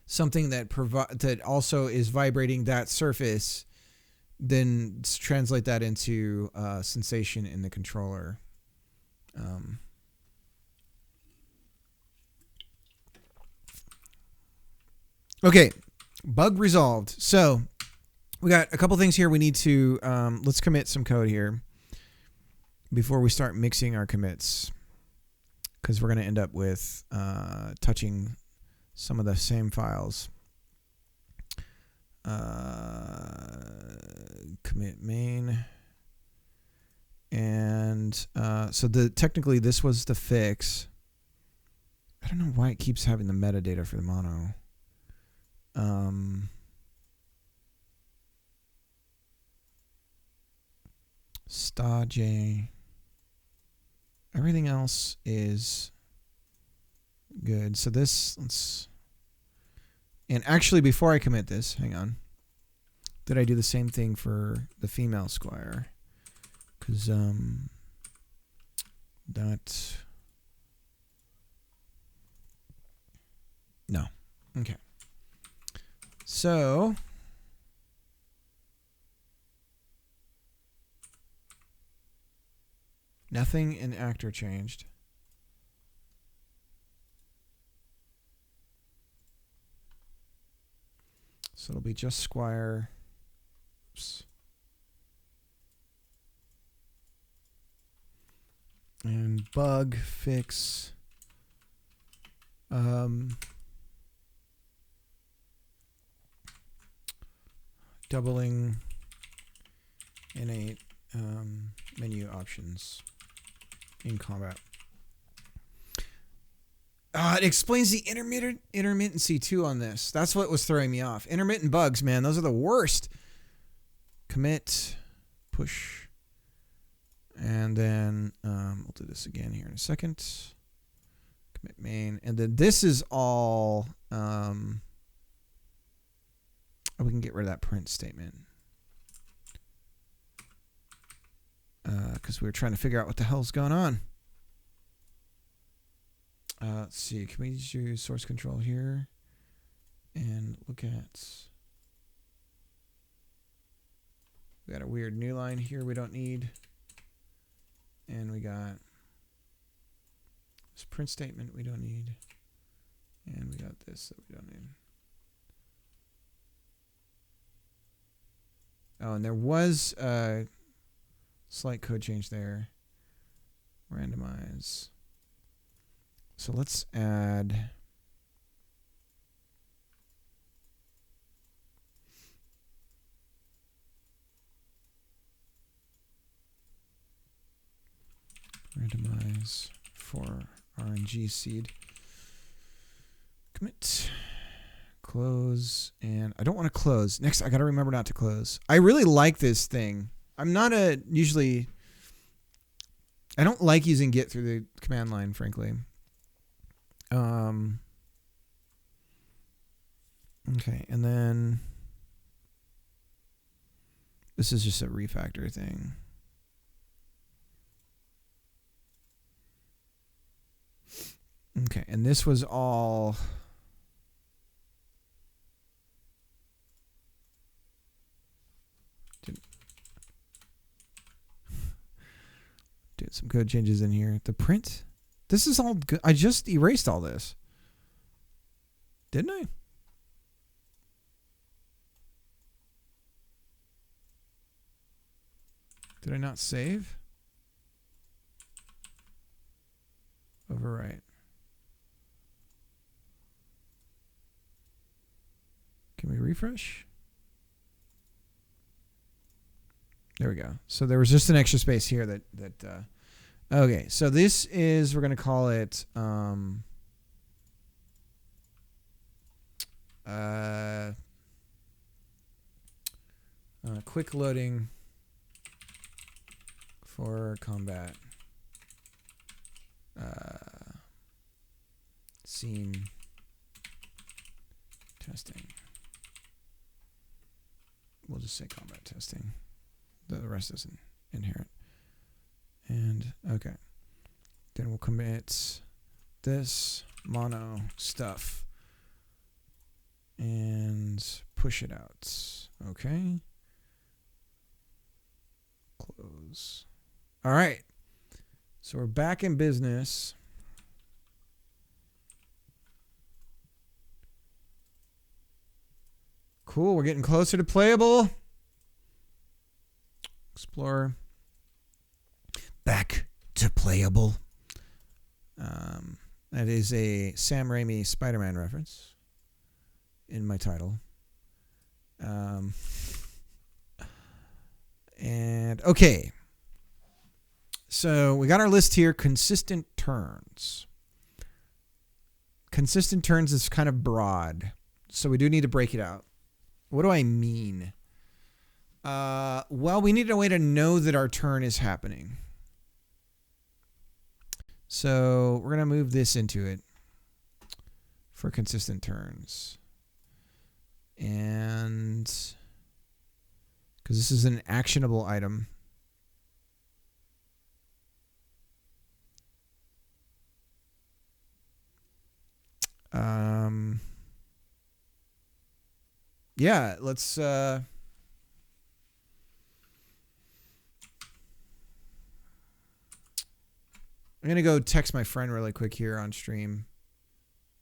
something that also is vibrating that surface, then translate that into sensation in the controller. Okay, bug resolved. So we got a couple things here. We need to let's commit some code here before we start mixing our commits, because we're going to end up with touching some of the same files. Commit main, and so technically this was the fix. I don't know why it keeps having the metadata for the mono. J. Everything else is good. So and actually before I commit this, hang on. Did I do the same thing for the female squire? Because no. Okay. So nothing in actor changed. So it'll be just squire. Oops. And bug fix. Doubling innate menu options in combat. It explains the intermittency too on this. That's what was throwing me off. Intermittent bugs, man, those are the worst. Commit, push, and then we'll do this again here in a second. Commit main, and then this is all. We can get rid of that print statement because we were trying to figure out what the hell's going on. Let's see. Can we use source control here and look at? We got a weird new line here we don't need, and we got this print statement we don't need, and we got this that we don't need. Oh, and there was a slight code change there. Randomize. So let's add randomize for RNG seed. Commit. Close, and I don't want to close. Next, I got to remember not to close. I really like this thing. I'm not I don't like using Git through the command line, frankly. Okay, and then this is just a refactor thing. Okay, and this was all Doing some code changes in here. The print. This is all good. I just erased all this. Didn't I? Did I not save? Overwrite. Can we refresh? There we go. So there was just an extra space here that okay. So this is, we're going to call it quick loading for combat scene testing. We'll just say combat testing. The rest isn't inherent. And okay. Then we'll commit this mono stuff and push it out. Okay. Close. All right. So we're back in business. Cool. We're getting closer to playable. Explorer. Back to playable. That is a Sam Raimi Spider-Man reference in my title. And okay. So we got our list here. Consistent turns. Consistent turns is kind of broad. So we do need to break it out. What do I mean? Well, we need a way to know that our turn is happening. So we're going to move this into it for consistent turns. And because this is an actionable item. Yeah, let's I'm going to go text my friend really quick here on stream.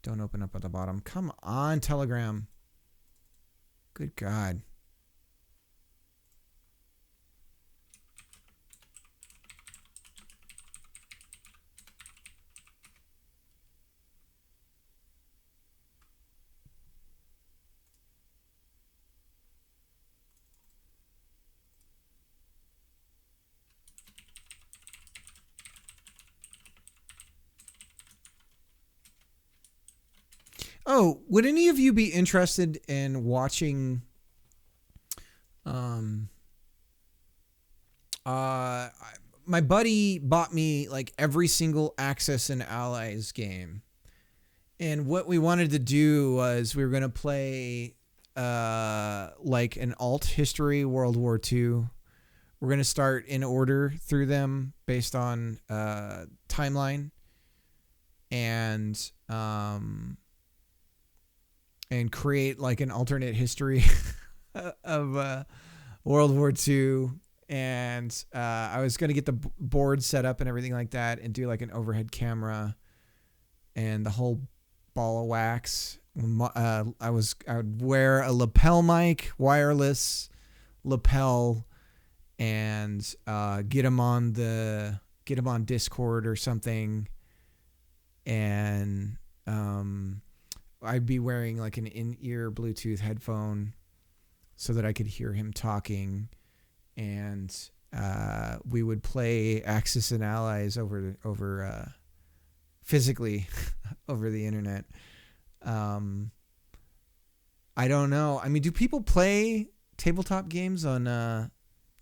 Don't open up at the bottom. Come on, Telegram. Good God. Oh, would any of you be interested in watching my buddy bought me like every single Axis and Allies game. And what we wanted to do was we were going to play like an alt history World War II. We're going to start in order through them based on timeline and create like an alternate history of World War II. And I was going to get the board set up and everything like that and do like an overhead camera and the whole ball of wax. I would wear a lapel mic, wireless lapel, and get him on Discord or something. And I'd be wearing like an in-ear Bluetooth headphone so that I could hear him talking, and we would play Axis and Allies over physically over the internet. I don't know. I mean, do people play tabletop games on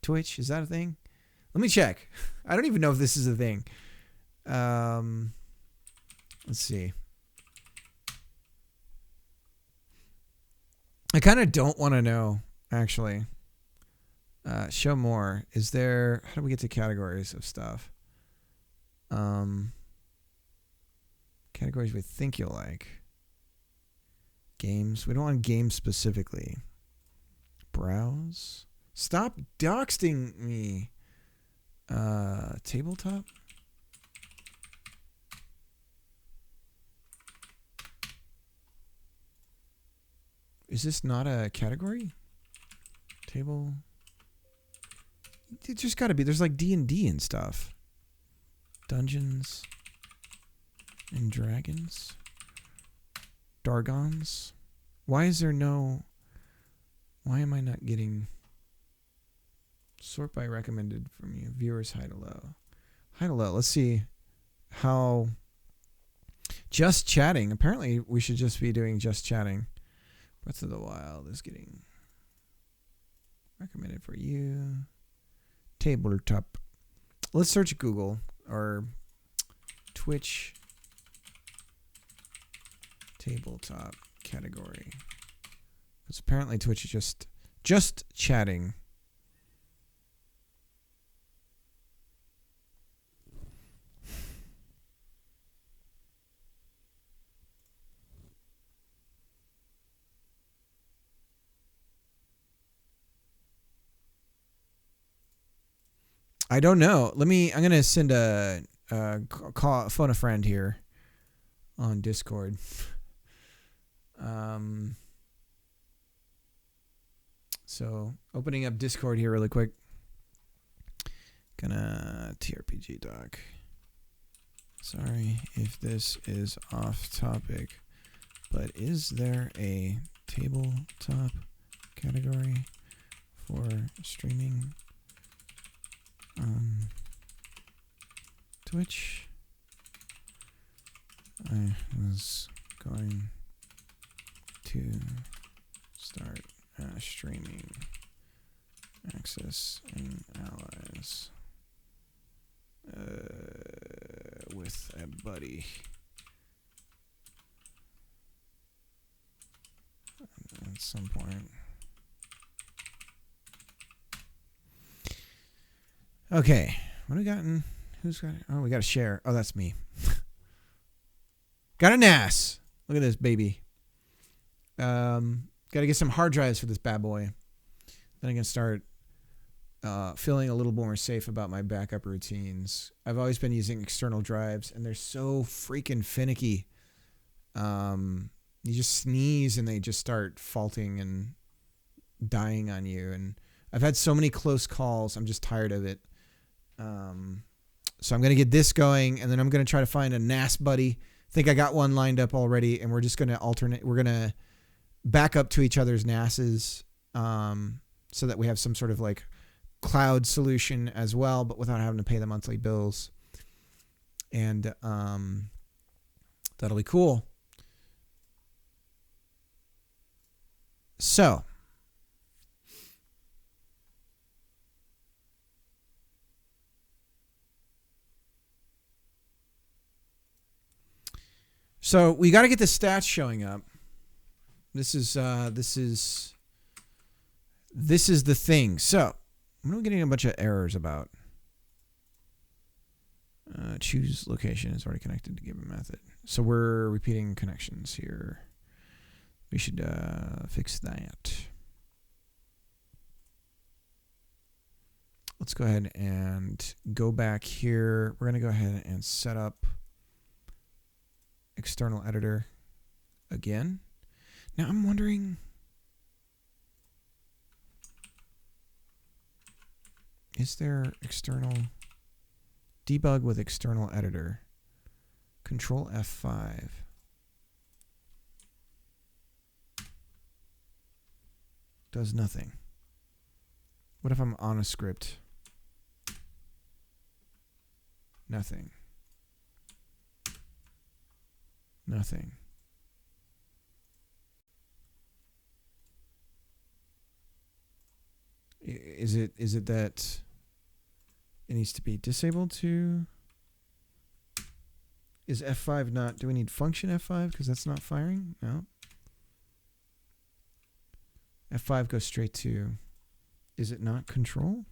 Twitch? Is that a thing? Let me check. I don't even know if this is a thing. Let's see. I kind of don't want to know, actually. Show more. Is there... How do we get to categories of stuff? Categories we think you'll like. Games. We don't want games specifically. Browse. Stop doxing me. Tabletop. Is this not a category? Table. It's just got to be. There's like D&D and stuff. Dungeons and Dragons. Dargons. Why is there no... Why am I not getting... Sort by recommended from you. Viewers high to low. High to low. Let's see how... Just chatting. Apparently we should just be doing just chatting. Breath of the Wild is getting recommended for you. Tabletop. Let's search Google or Twitch tabletop category. Because apparently Twitch is just chatting. I don't know. I'm going to send a phone a friend here on Discord. So opening up Discord here really quick. Gonna TRPG doc. Sorry if this is off topic, but is there a tabletop category for streaming on Twitch? I was going to start streaming Access and Allies with a buddy. At some point. Okay, what do we got in? Who's got it? Oh, we got a share. Oh, that's me. Got a NAS. Look at this baby. Got to get some hard drives for this bad boy. Then I can start feeling a little more safe about my backup routines. I've always been using external drives, and they're so freaking finicky. You just sneeze, and they just start faulting and dying on you. And I've had so many close calls. I'm just tired of it. So I'm going to get this going, and then I'm going to try to find a NAS buddy. I think I got one lined up already, and we're just going to alternate. We're going to back up to each other's NASs so that we have some sort of like cloud solution as well, but without having to pay the monthly bills. And that'll be cool. So we got to get the stats showing up. This is the thing. So I'm getting a bunch of errors about. Choose location is already connected to given method. So we're repeating connections here. We should fix that. Let's go ahead and go back here. We're going to go ahead and set up external editor again. Now I'm wondering, is there external debug with external editor? Control F5. Does nothing. What if I'm on a script? Nothing. Nothing. Is it that it needs to be disabled to? Is F5 not? Do we need function F5 because that's not firing? No. F5 goes straight to. Is it not control?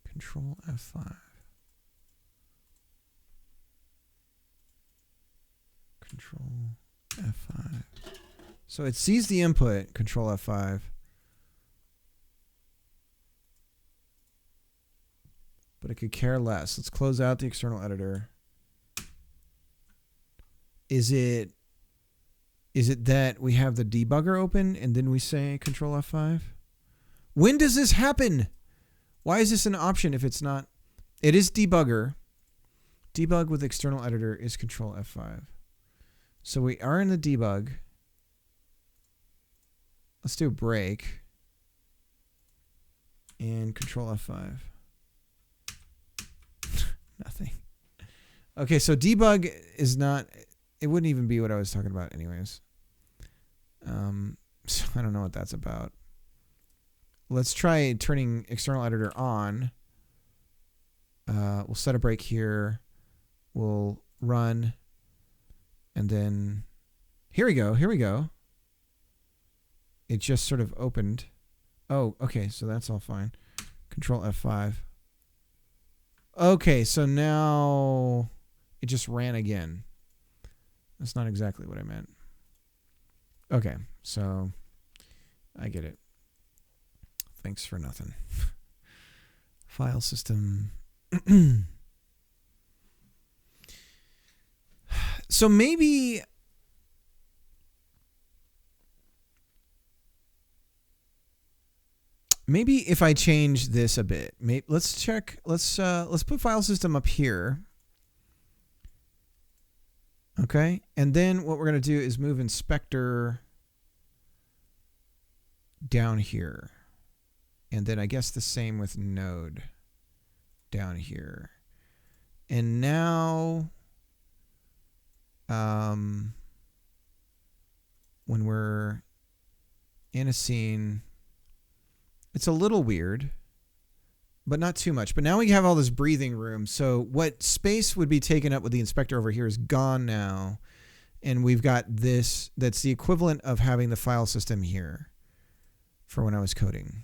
Control F5. Control F5. So it sees the input, Control F5. But it could care less. Let's close out the external editor. Is it that we have the debugger open and then we say Control F5? When does this happen? Why is this an option if it's not? It is debugger. Debug with external editor is Control F5. So we are in the debug. Let's do a break. And Control F5. Nothing. Okay, so debug is not, it wouldn't even be what I was talking about anyways. So I don't know what that's about. Let's try turning external editor on. We'll set a break here. We'll run. And then here we go. Here we go. It just sort of opened. Oh, okay. So that's all fine. Control F5. Okay, so now it just ran again. That's not exactly what I meant. Okay, so I get it. Thanks for nothing. File system. So maybe if I change this a bit, let's check. Let's put file system up here. Okay, and then what we're going to do is move inspector down here. And then I guess the same with node down here. And now when we're in a scene, it's a little weird, but not too much. But now we have all this breathing room. So what space would be taken up with the inspector over here is gone now. And we've got this, that's the equivalent of having the file system here for when I was coding.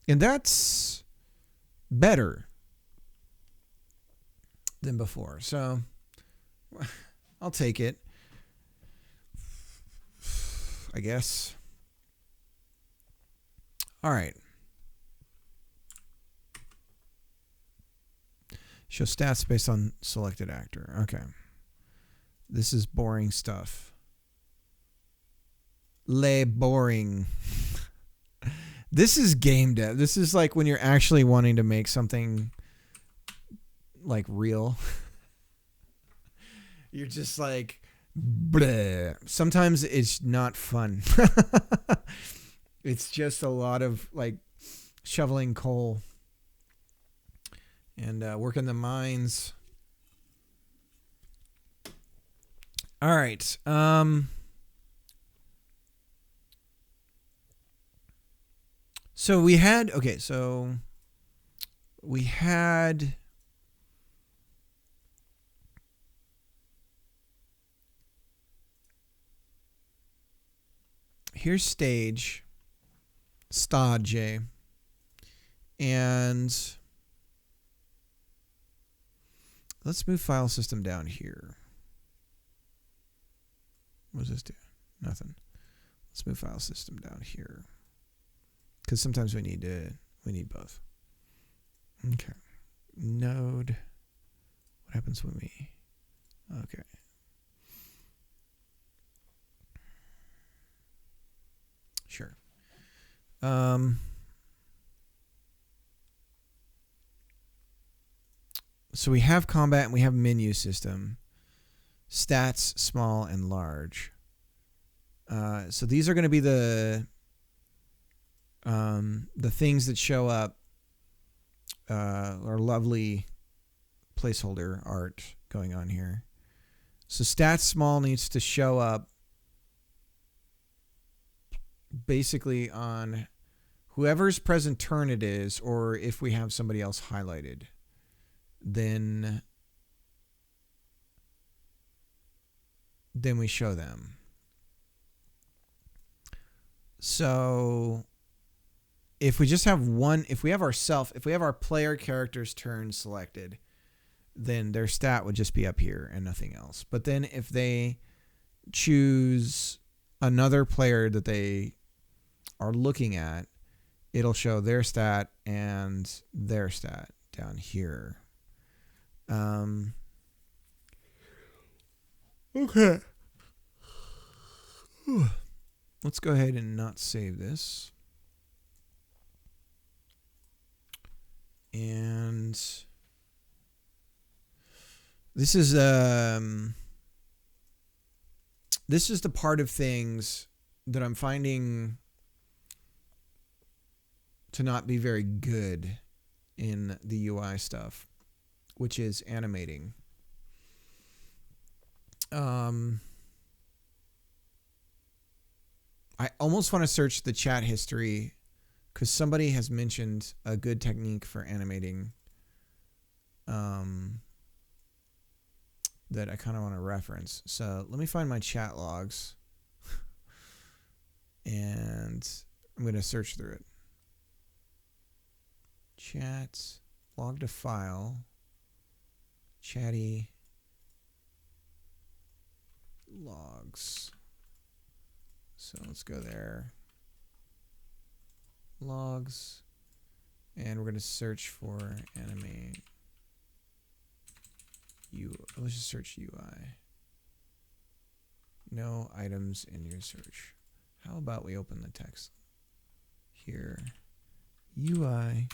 And that's better than before. So I'll take it, I guess. All right. Show stats based on selected actor. Okay. This is boring stuff. Boring. This is game dev. This is like when you're actually wanting to make something like real. You're just like, bleh. Sometimes it's not fun. It's just a lot of like shoveling coal and working the mines. All right. So we had, okay, so we had here's stage. Stage, and let's move file system down here. What does this do? Nothing. Let's move file system down here because sometimes we need both. Okay, node. What happens when we? Okay. Sure. So we have combat and we have menu system. Stats, small and large. So these are going to be the things that show up. Our lovely placeholder art going on here. So stats small needs to show up basically on whoever's present turn it is, or if we have somebody else highlighted, then we show them. So if we just have one, if we have our player character's turn selected, then their stat would just be up here and nothing else. But then if they choose another player that they are looking at, it'll show their stat and their stat down here. Okay. Let's go ahead and not save this. And this is the part of things that I'm finding to not be very good in the UI stuff, which is animating. I almost want to search the chat history because somebody has mentioned a good technique for animating that I kind of want to reference. So let me find my chat logs and I'm going to search through it. Chat, log to file, chatty logs. So let's go there. Logs. And we're going to search for animate. Let's just search UI. No items in your search. How about we open the text here? UI.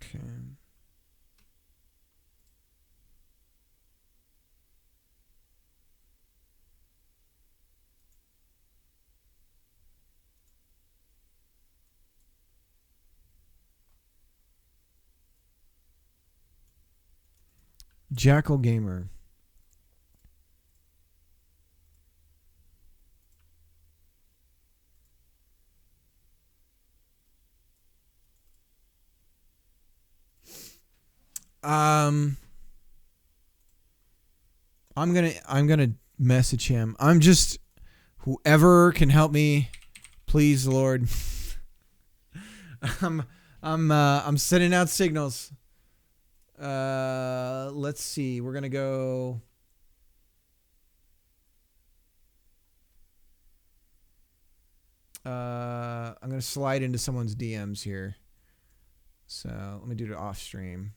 Okay. Jackal Gamer. I'm gonna message him. I'm just whoever can help me, please, Lord. I'm sending out signals. Let's see. We're gonna go. I'm gonna slide into someone's DMs here. So let me do it off stream.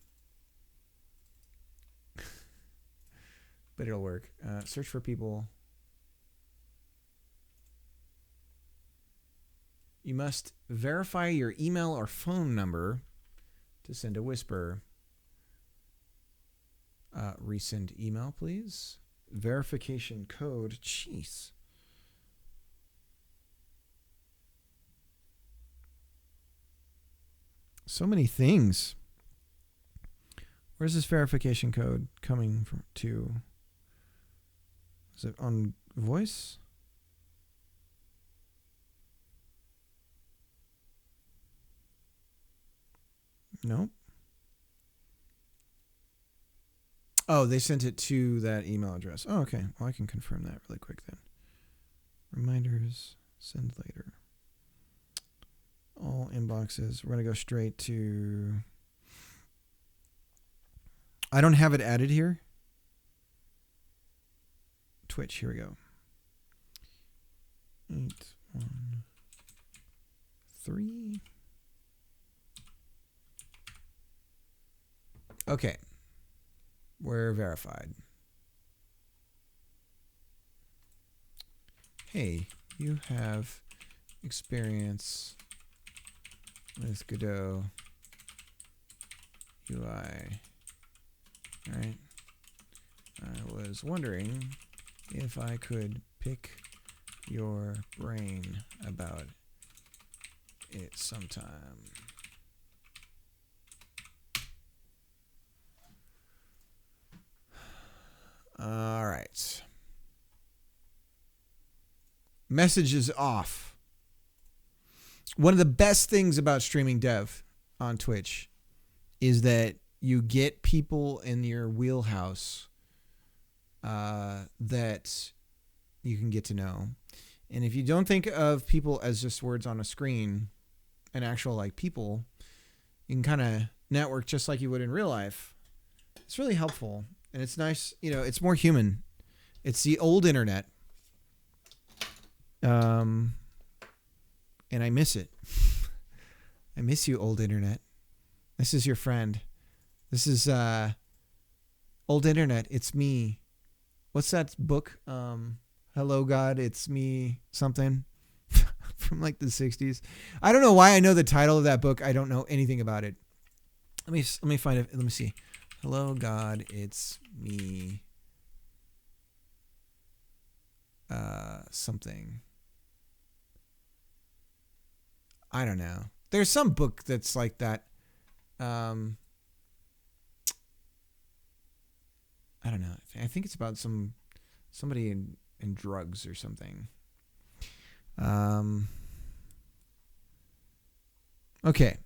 But it'll work. Search for people. You must verify your email or phone number to send a whisper. Resend email, please. Verification code. Jeez. So many things. Where's this verification code coming from to? Is it on voice? Nope. Oh, they sent it to that email address. Oh, okay. Well, I can confirm that really quick then. Reminders, send later. All inboxes. We're going to go straight to... I don't have it added here. Twitch, here we go. 813. Okay. We're verified. Hey, you have experience with Godot UI. All right. I was wondering if I could pick your brain about it sometime. All right. Message is off. one of the best things about streaming dev on Twitch is that you get people in your wheelhouse that you can get to know. And if you don't think of people as just words on a screen and actual like people, you can kind of network just like you would in real life. It's really helpful. And it's nice, you know, it's more human. It's the old internet. And I miss it. I miss you, old internet. This is your friend. This is old internet. It's me. What's that book? Hello, God. It's me. Something from like the 60s. I don't know why I know the title of that book. I don't know anything about it. Let me find it. Let me see. Hello, God. It's me. Something. I don't know. There's some book that's like that. I don't know. I think it's about somebody in drugs or something. Okay.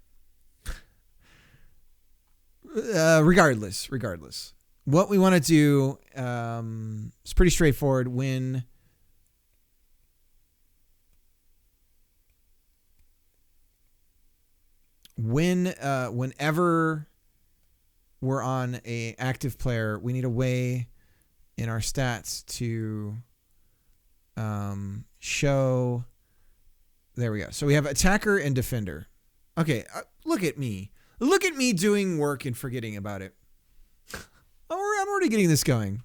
Regardless. What we want to do is pretty straightforward. Whenever we're on a active player, we need a way in our stats to show. There we go. So we have attacker and defender. Okay, look at me. Look at me doing work and forgetting about it. I'm already getting this going.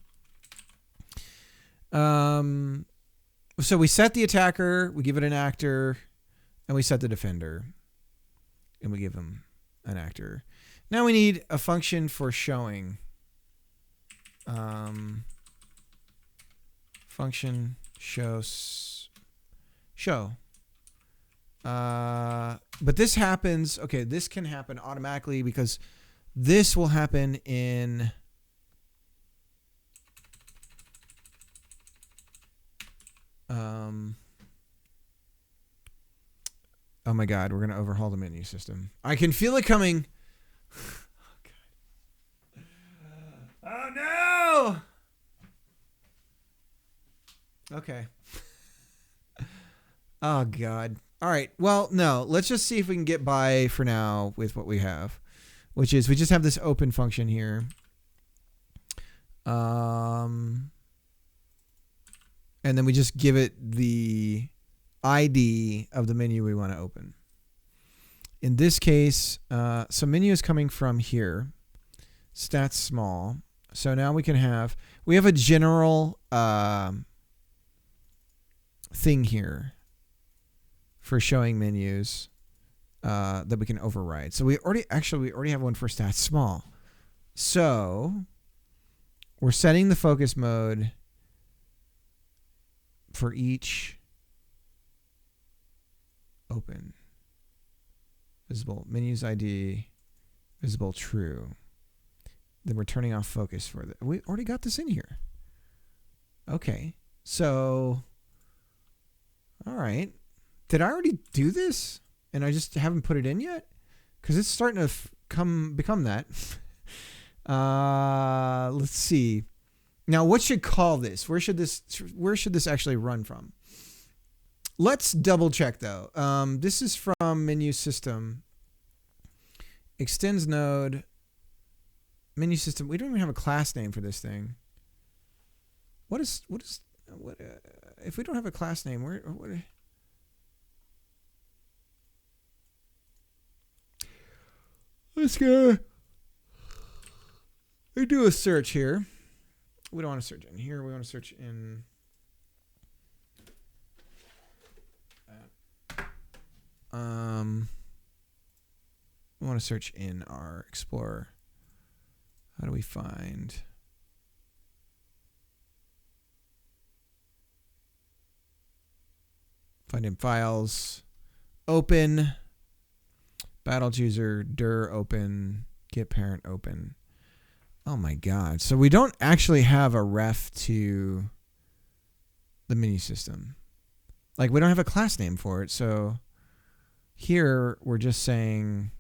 So we set the attacker, we give it an actor, and we set the defender. And we give him an actor. Now we need a function for showing. Function show. But this happens. Okay, this can happen automatically because this will happen in. Oh my God, we're going to overhaul the menu system. I can feel it coming. Oh no! Okay. Oh God. All right. Well, no, let's just see if we can get by for now with what we have, which is we just have this open function here. And then we just give it the ID of the menu we want to open. In this case, so menu is coming from here, stats small. So now we have a general thing here for showing menus that we can override. So we already have one for stats small. So we're setting the focus mode for each open, visible, menus ID, visible, true. Then we're turning off focus for that. We already got this in here. Okay. So, all right. Did I already do this? And I just haven't put it in yet? Because it's starting to become that. Let's see. Now, what should call this? Where should this actually run from? Let's double check though. This is from menu system. Extends node. Menu system. We don't even have a class name for this thing. What if we don't have a class name? What? Let's go. We do a search here. We don't want to search in here. We want to search in. We want to search in our Explorer. How do we find? Find in files. Open. Battle chooser. Dir open. Get parent open. Oh my God. So we don't actually have a ref to the menu system. Like we don't have a class name for it. So Here, we're just saying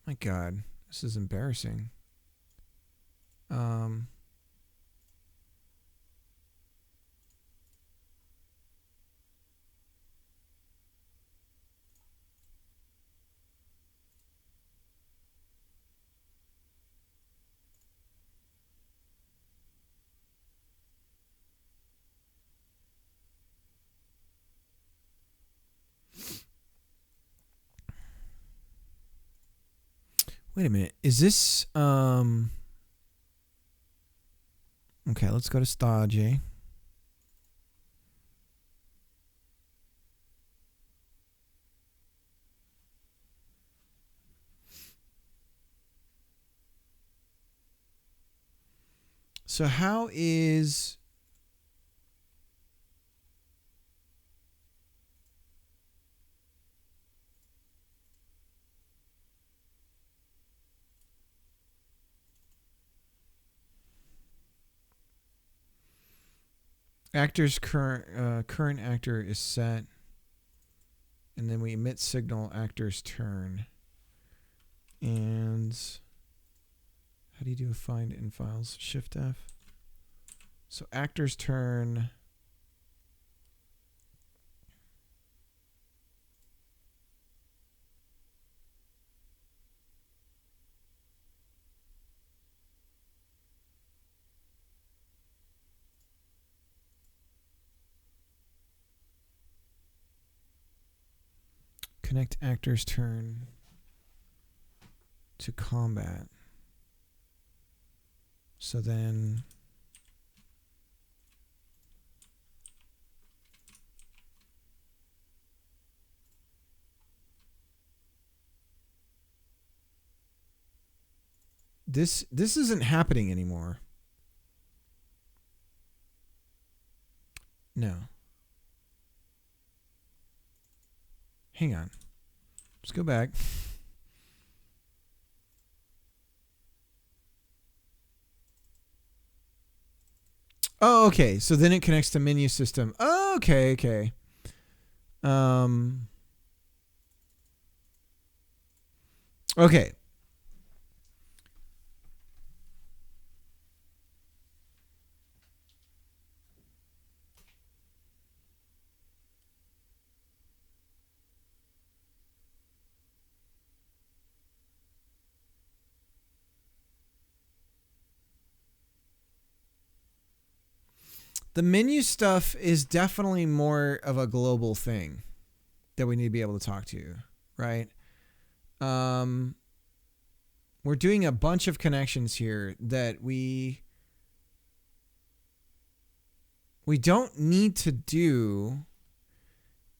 my God, this is embarrassing. Wait a minute. Is this okay, let's go to stage. So how is actor's current actor is set, and then we emit signal actor's turn. And how do you do a find in files? Shift F. So actor's turn. Connect actor's turn to combat. So then this isn't happening anymore. No. Hang on. Let's go back. Oh, okay. So then it connects to menu system. Oh, okay. Okay. The menu stuff is definitely more of a global thing that we need to be able to talk to, right? We're doing a bunch of connections here that we don't need to do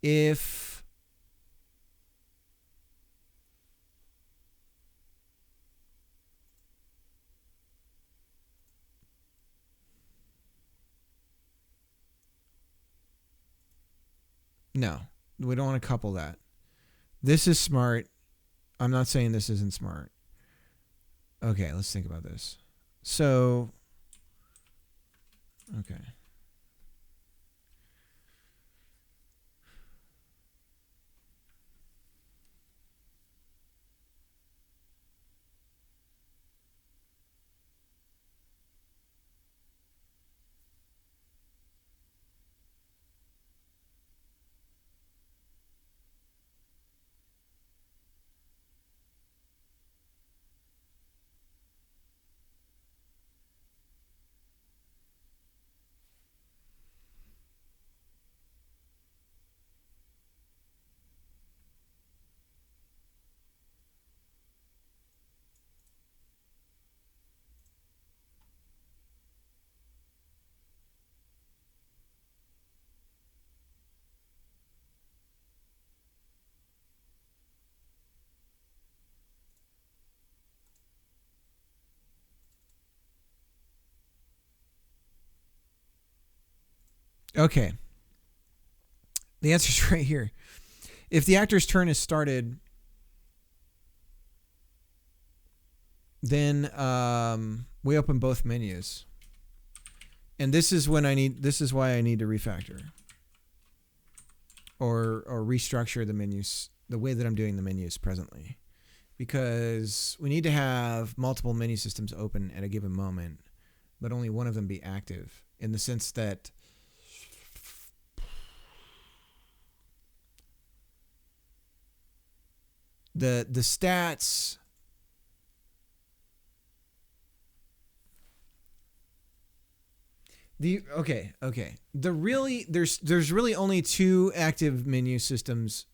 if no, we don't want to couple that. This is smart. I'm not saying this isn't smart. Okay, let's think about this. So, okay. Okay. The answer's right here. If the actor's turn is started then we open both menus. And this is why I need to refactor or restructure the menus the way that I'm doing the menus presently, because we need to have multiple menu systems open at a given moment, but only one of them be active, in the sense that the stats there's really only two active menu systems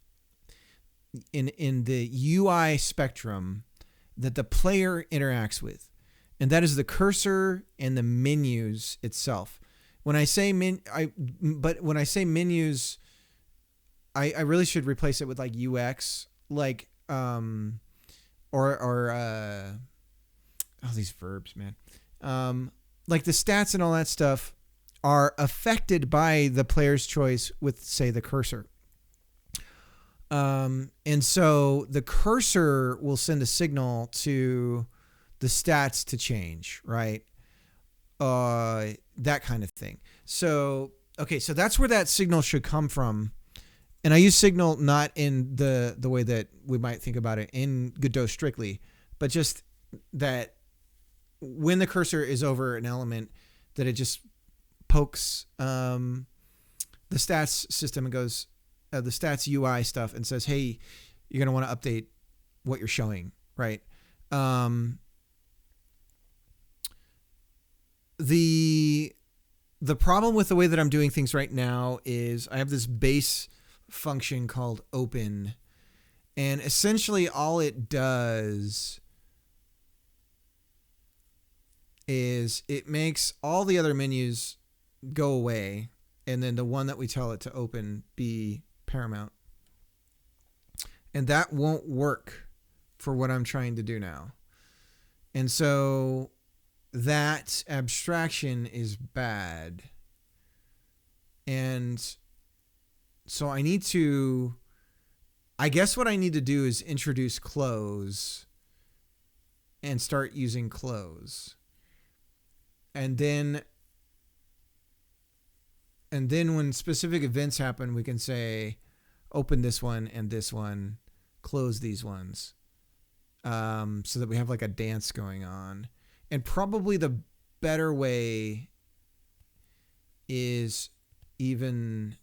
in the UI spectrum that the player interacts with, and that is the cursor and the menus itself. When I say menus, I really should replace it with like UX, like these verbs, man. Like the stats and all that stuff are affected by the player's choice with, say, the cursor. And so the cursor will send a signal to the stats to change, right? That kind of thing. So, okay, so that's where that signal should come from. And I use signal not in the way that we might think about it in Godot strictly, but just that when the cursor is over an element, that it just pokes the stats system and goes, the stats UI stuff, and says, hey, you're going to want to update what you're showing, right? The problem with the way that I'm doing things right now is I have this base function called open, and essentially all it does is it makes all the other menus go away, and then the one that we tell it to open be paramount. And that won't work for what I'm trying to do now. And so that abstraction is bad. And so I guess what I need to do is introduce close and start using close. And then when specific events happen, we can say, open this one and this one, close these ones, so that we have like a dance going on. And probably the better way is even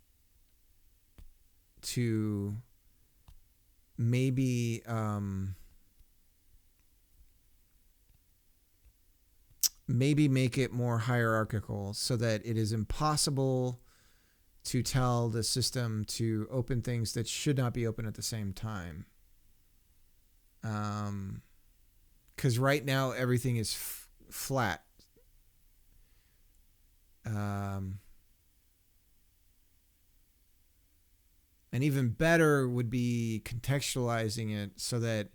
to maybe make it more hierarchical, so that it is impossible to tell the system to open things that should not be open at the same time. Because right now everything is flat. And even better would be contextualizing it so that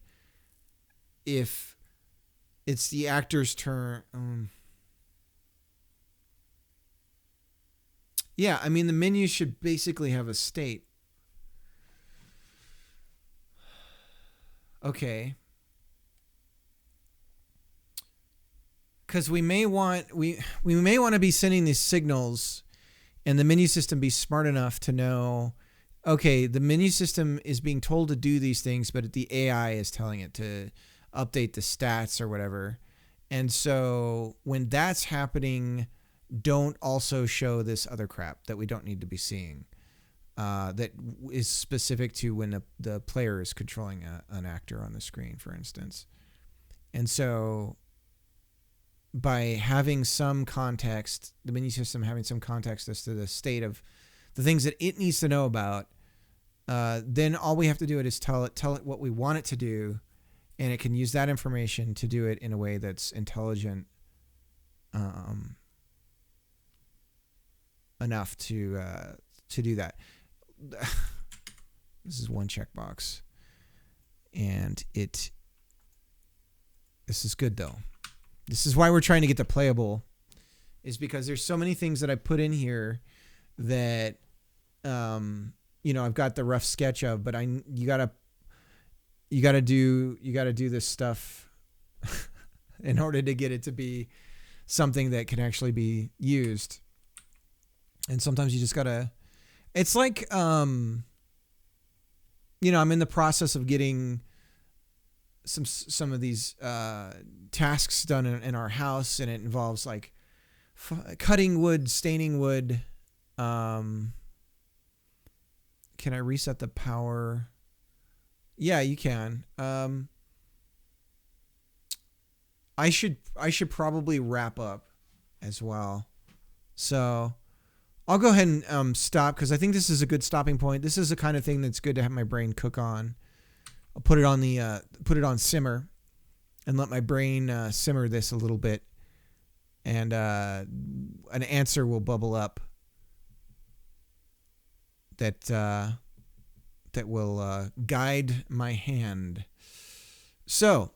if it's the actor's turn. Yeah, I mean, the menu should basically have a state. Okay. Because we may want to be sending these signals, and the menu system be smart enough to know, okay, the menu system is being told to do these things, but the AI is telling it to update the stats or whatever. And so when that's happening, don't also show this other crap that we don't need to be seeing, that is specific to when the player is controlling an actor on the screen, for instance. And so by having some context, the menu system having some context as to the state of the things that it needs to know about, then all we have to do is tell it what we want it to do, and it can use that information to do it in a way that's intelligent enough to do that. This is one checkbox, and this is good though. This is why we're trying to get to playable, is because there's so many things that I put in here that I've got the rough sketch of, but you gotta do this stuff in order to get it to be something that can actually be used. And sometimes you just gotta, it's like, I'm in the process of getting some of these tasks done in our house, and it involves like cutting wood, staining wood. Can I reset the power? Yeah, you can. I should probably wrap up as well. So I'll go ahead and stop, because I think this is a good stopping point. This is the kind of thing that's good to have my brain cook on. I'll put it on simmer and let my brain simmer this a little bit, and an answer will bubble up that will guide my hand. So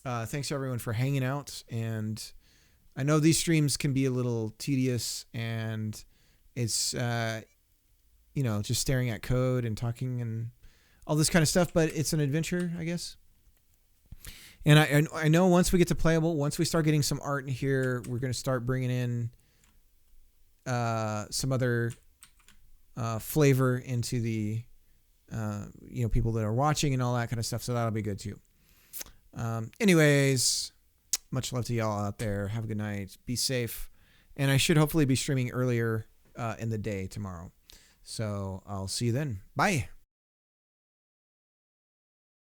thanks everyone for hanging out, and I know these streams can be a little tedious, and it's just staring at code and talking and all this kind of stuff, but it's an adventure, I guess. And I know once we get to playable, once we start getting some art in here, we're going to start bringing in some other flavor into the people that are watching and all that kind of stuff, so that'll be good too. Anyways, much love to y'all out there. Have a good night. Be safe. And I should hopefully be streaming earlier in the day tomorrow. So I'll see you then. Bye.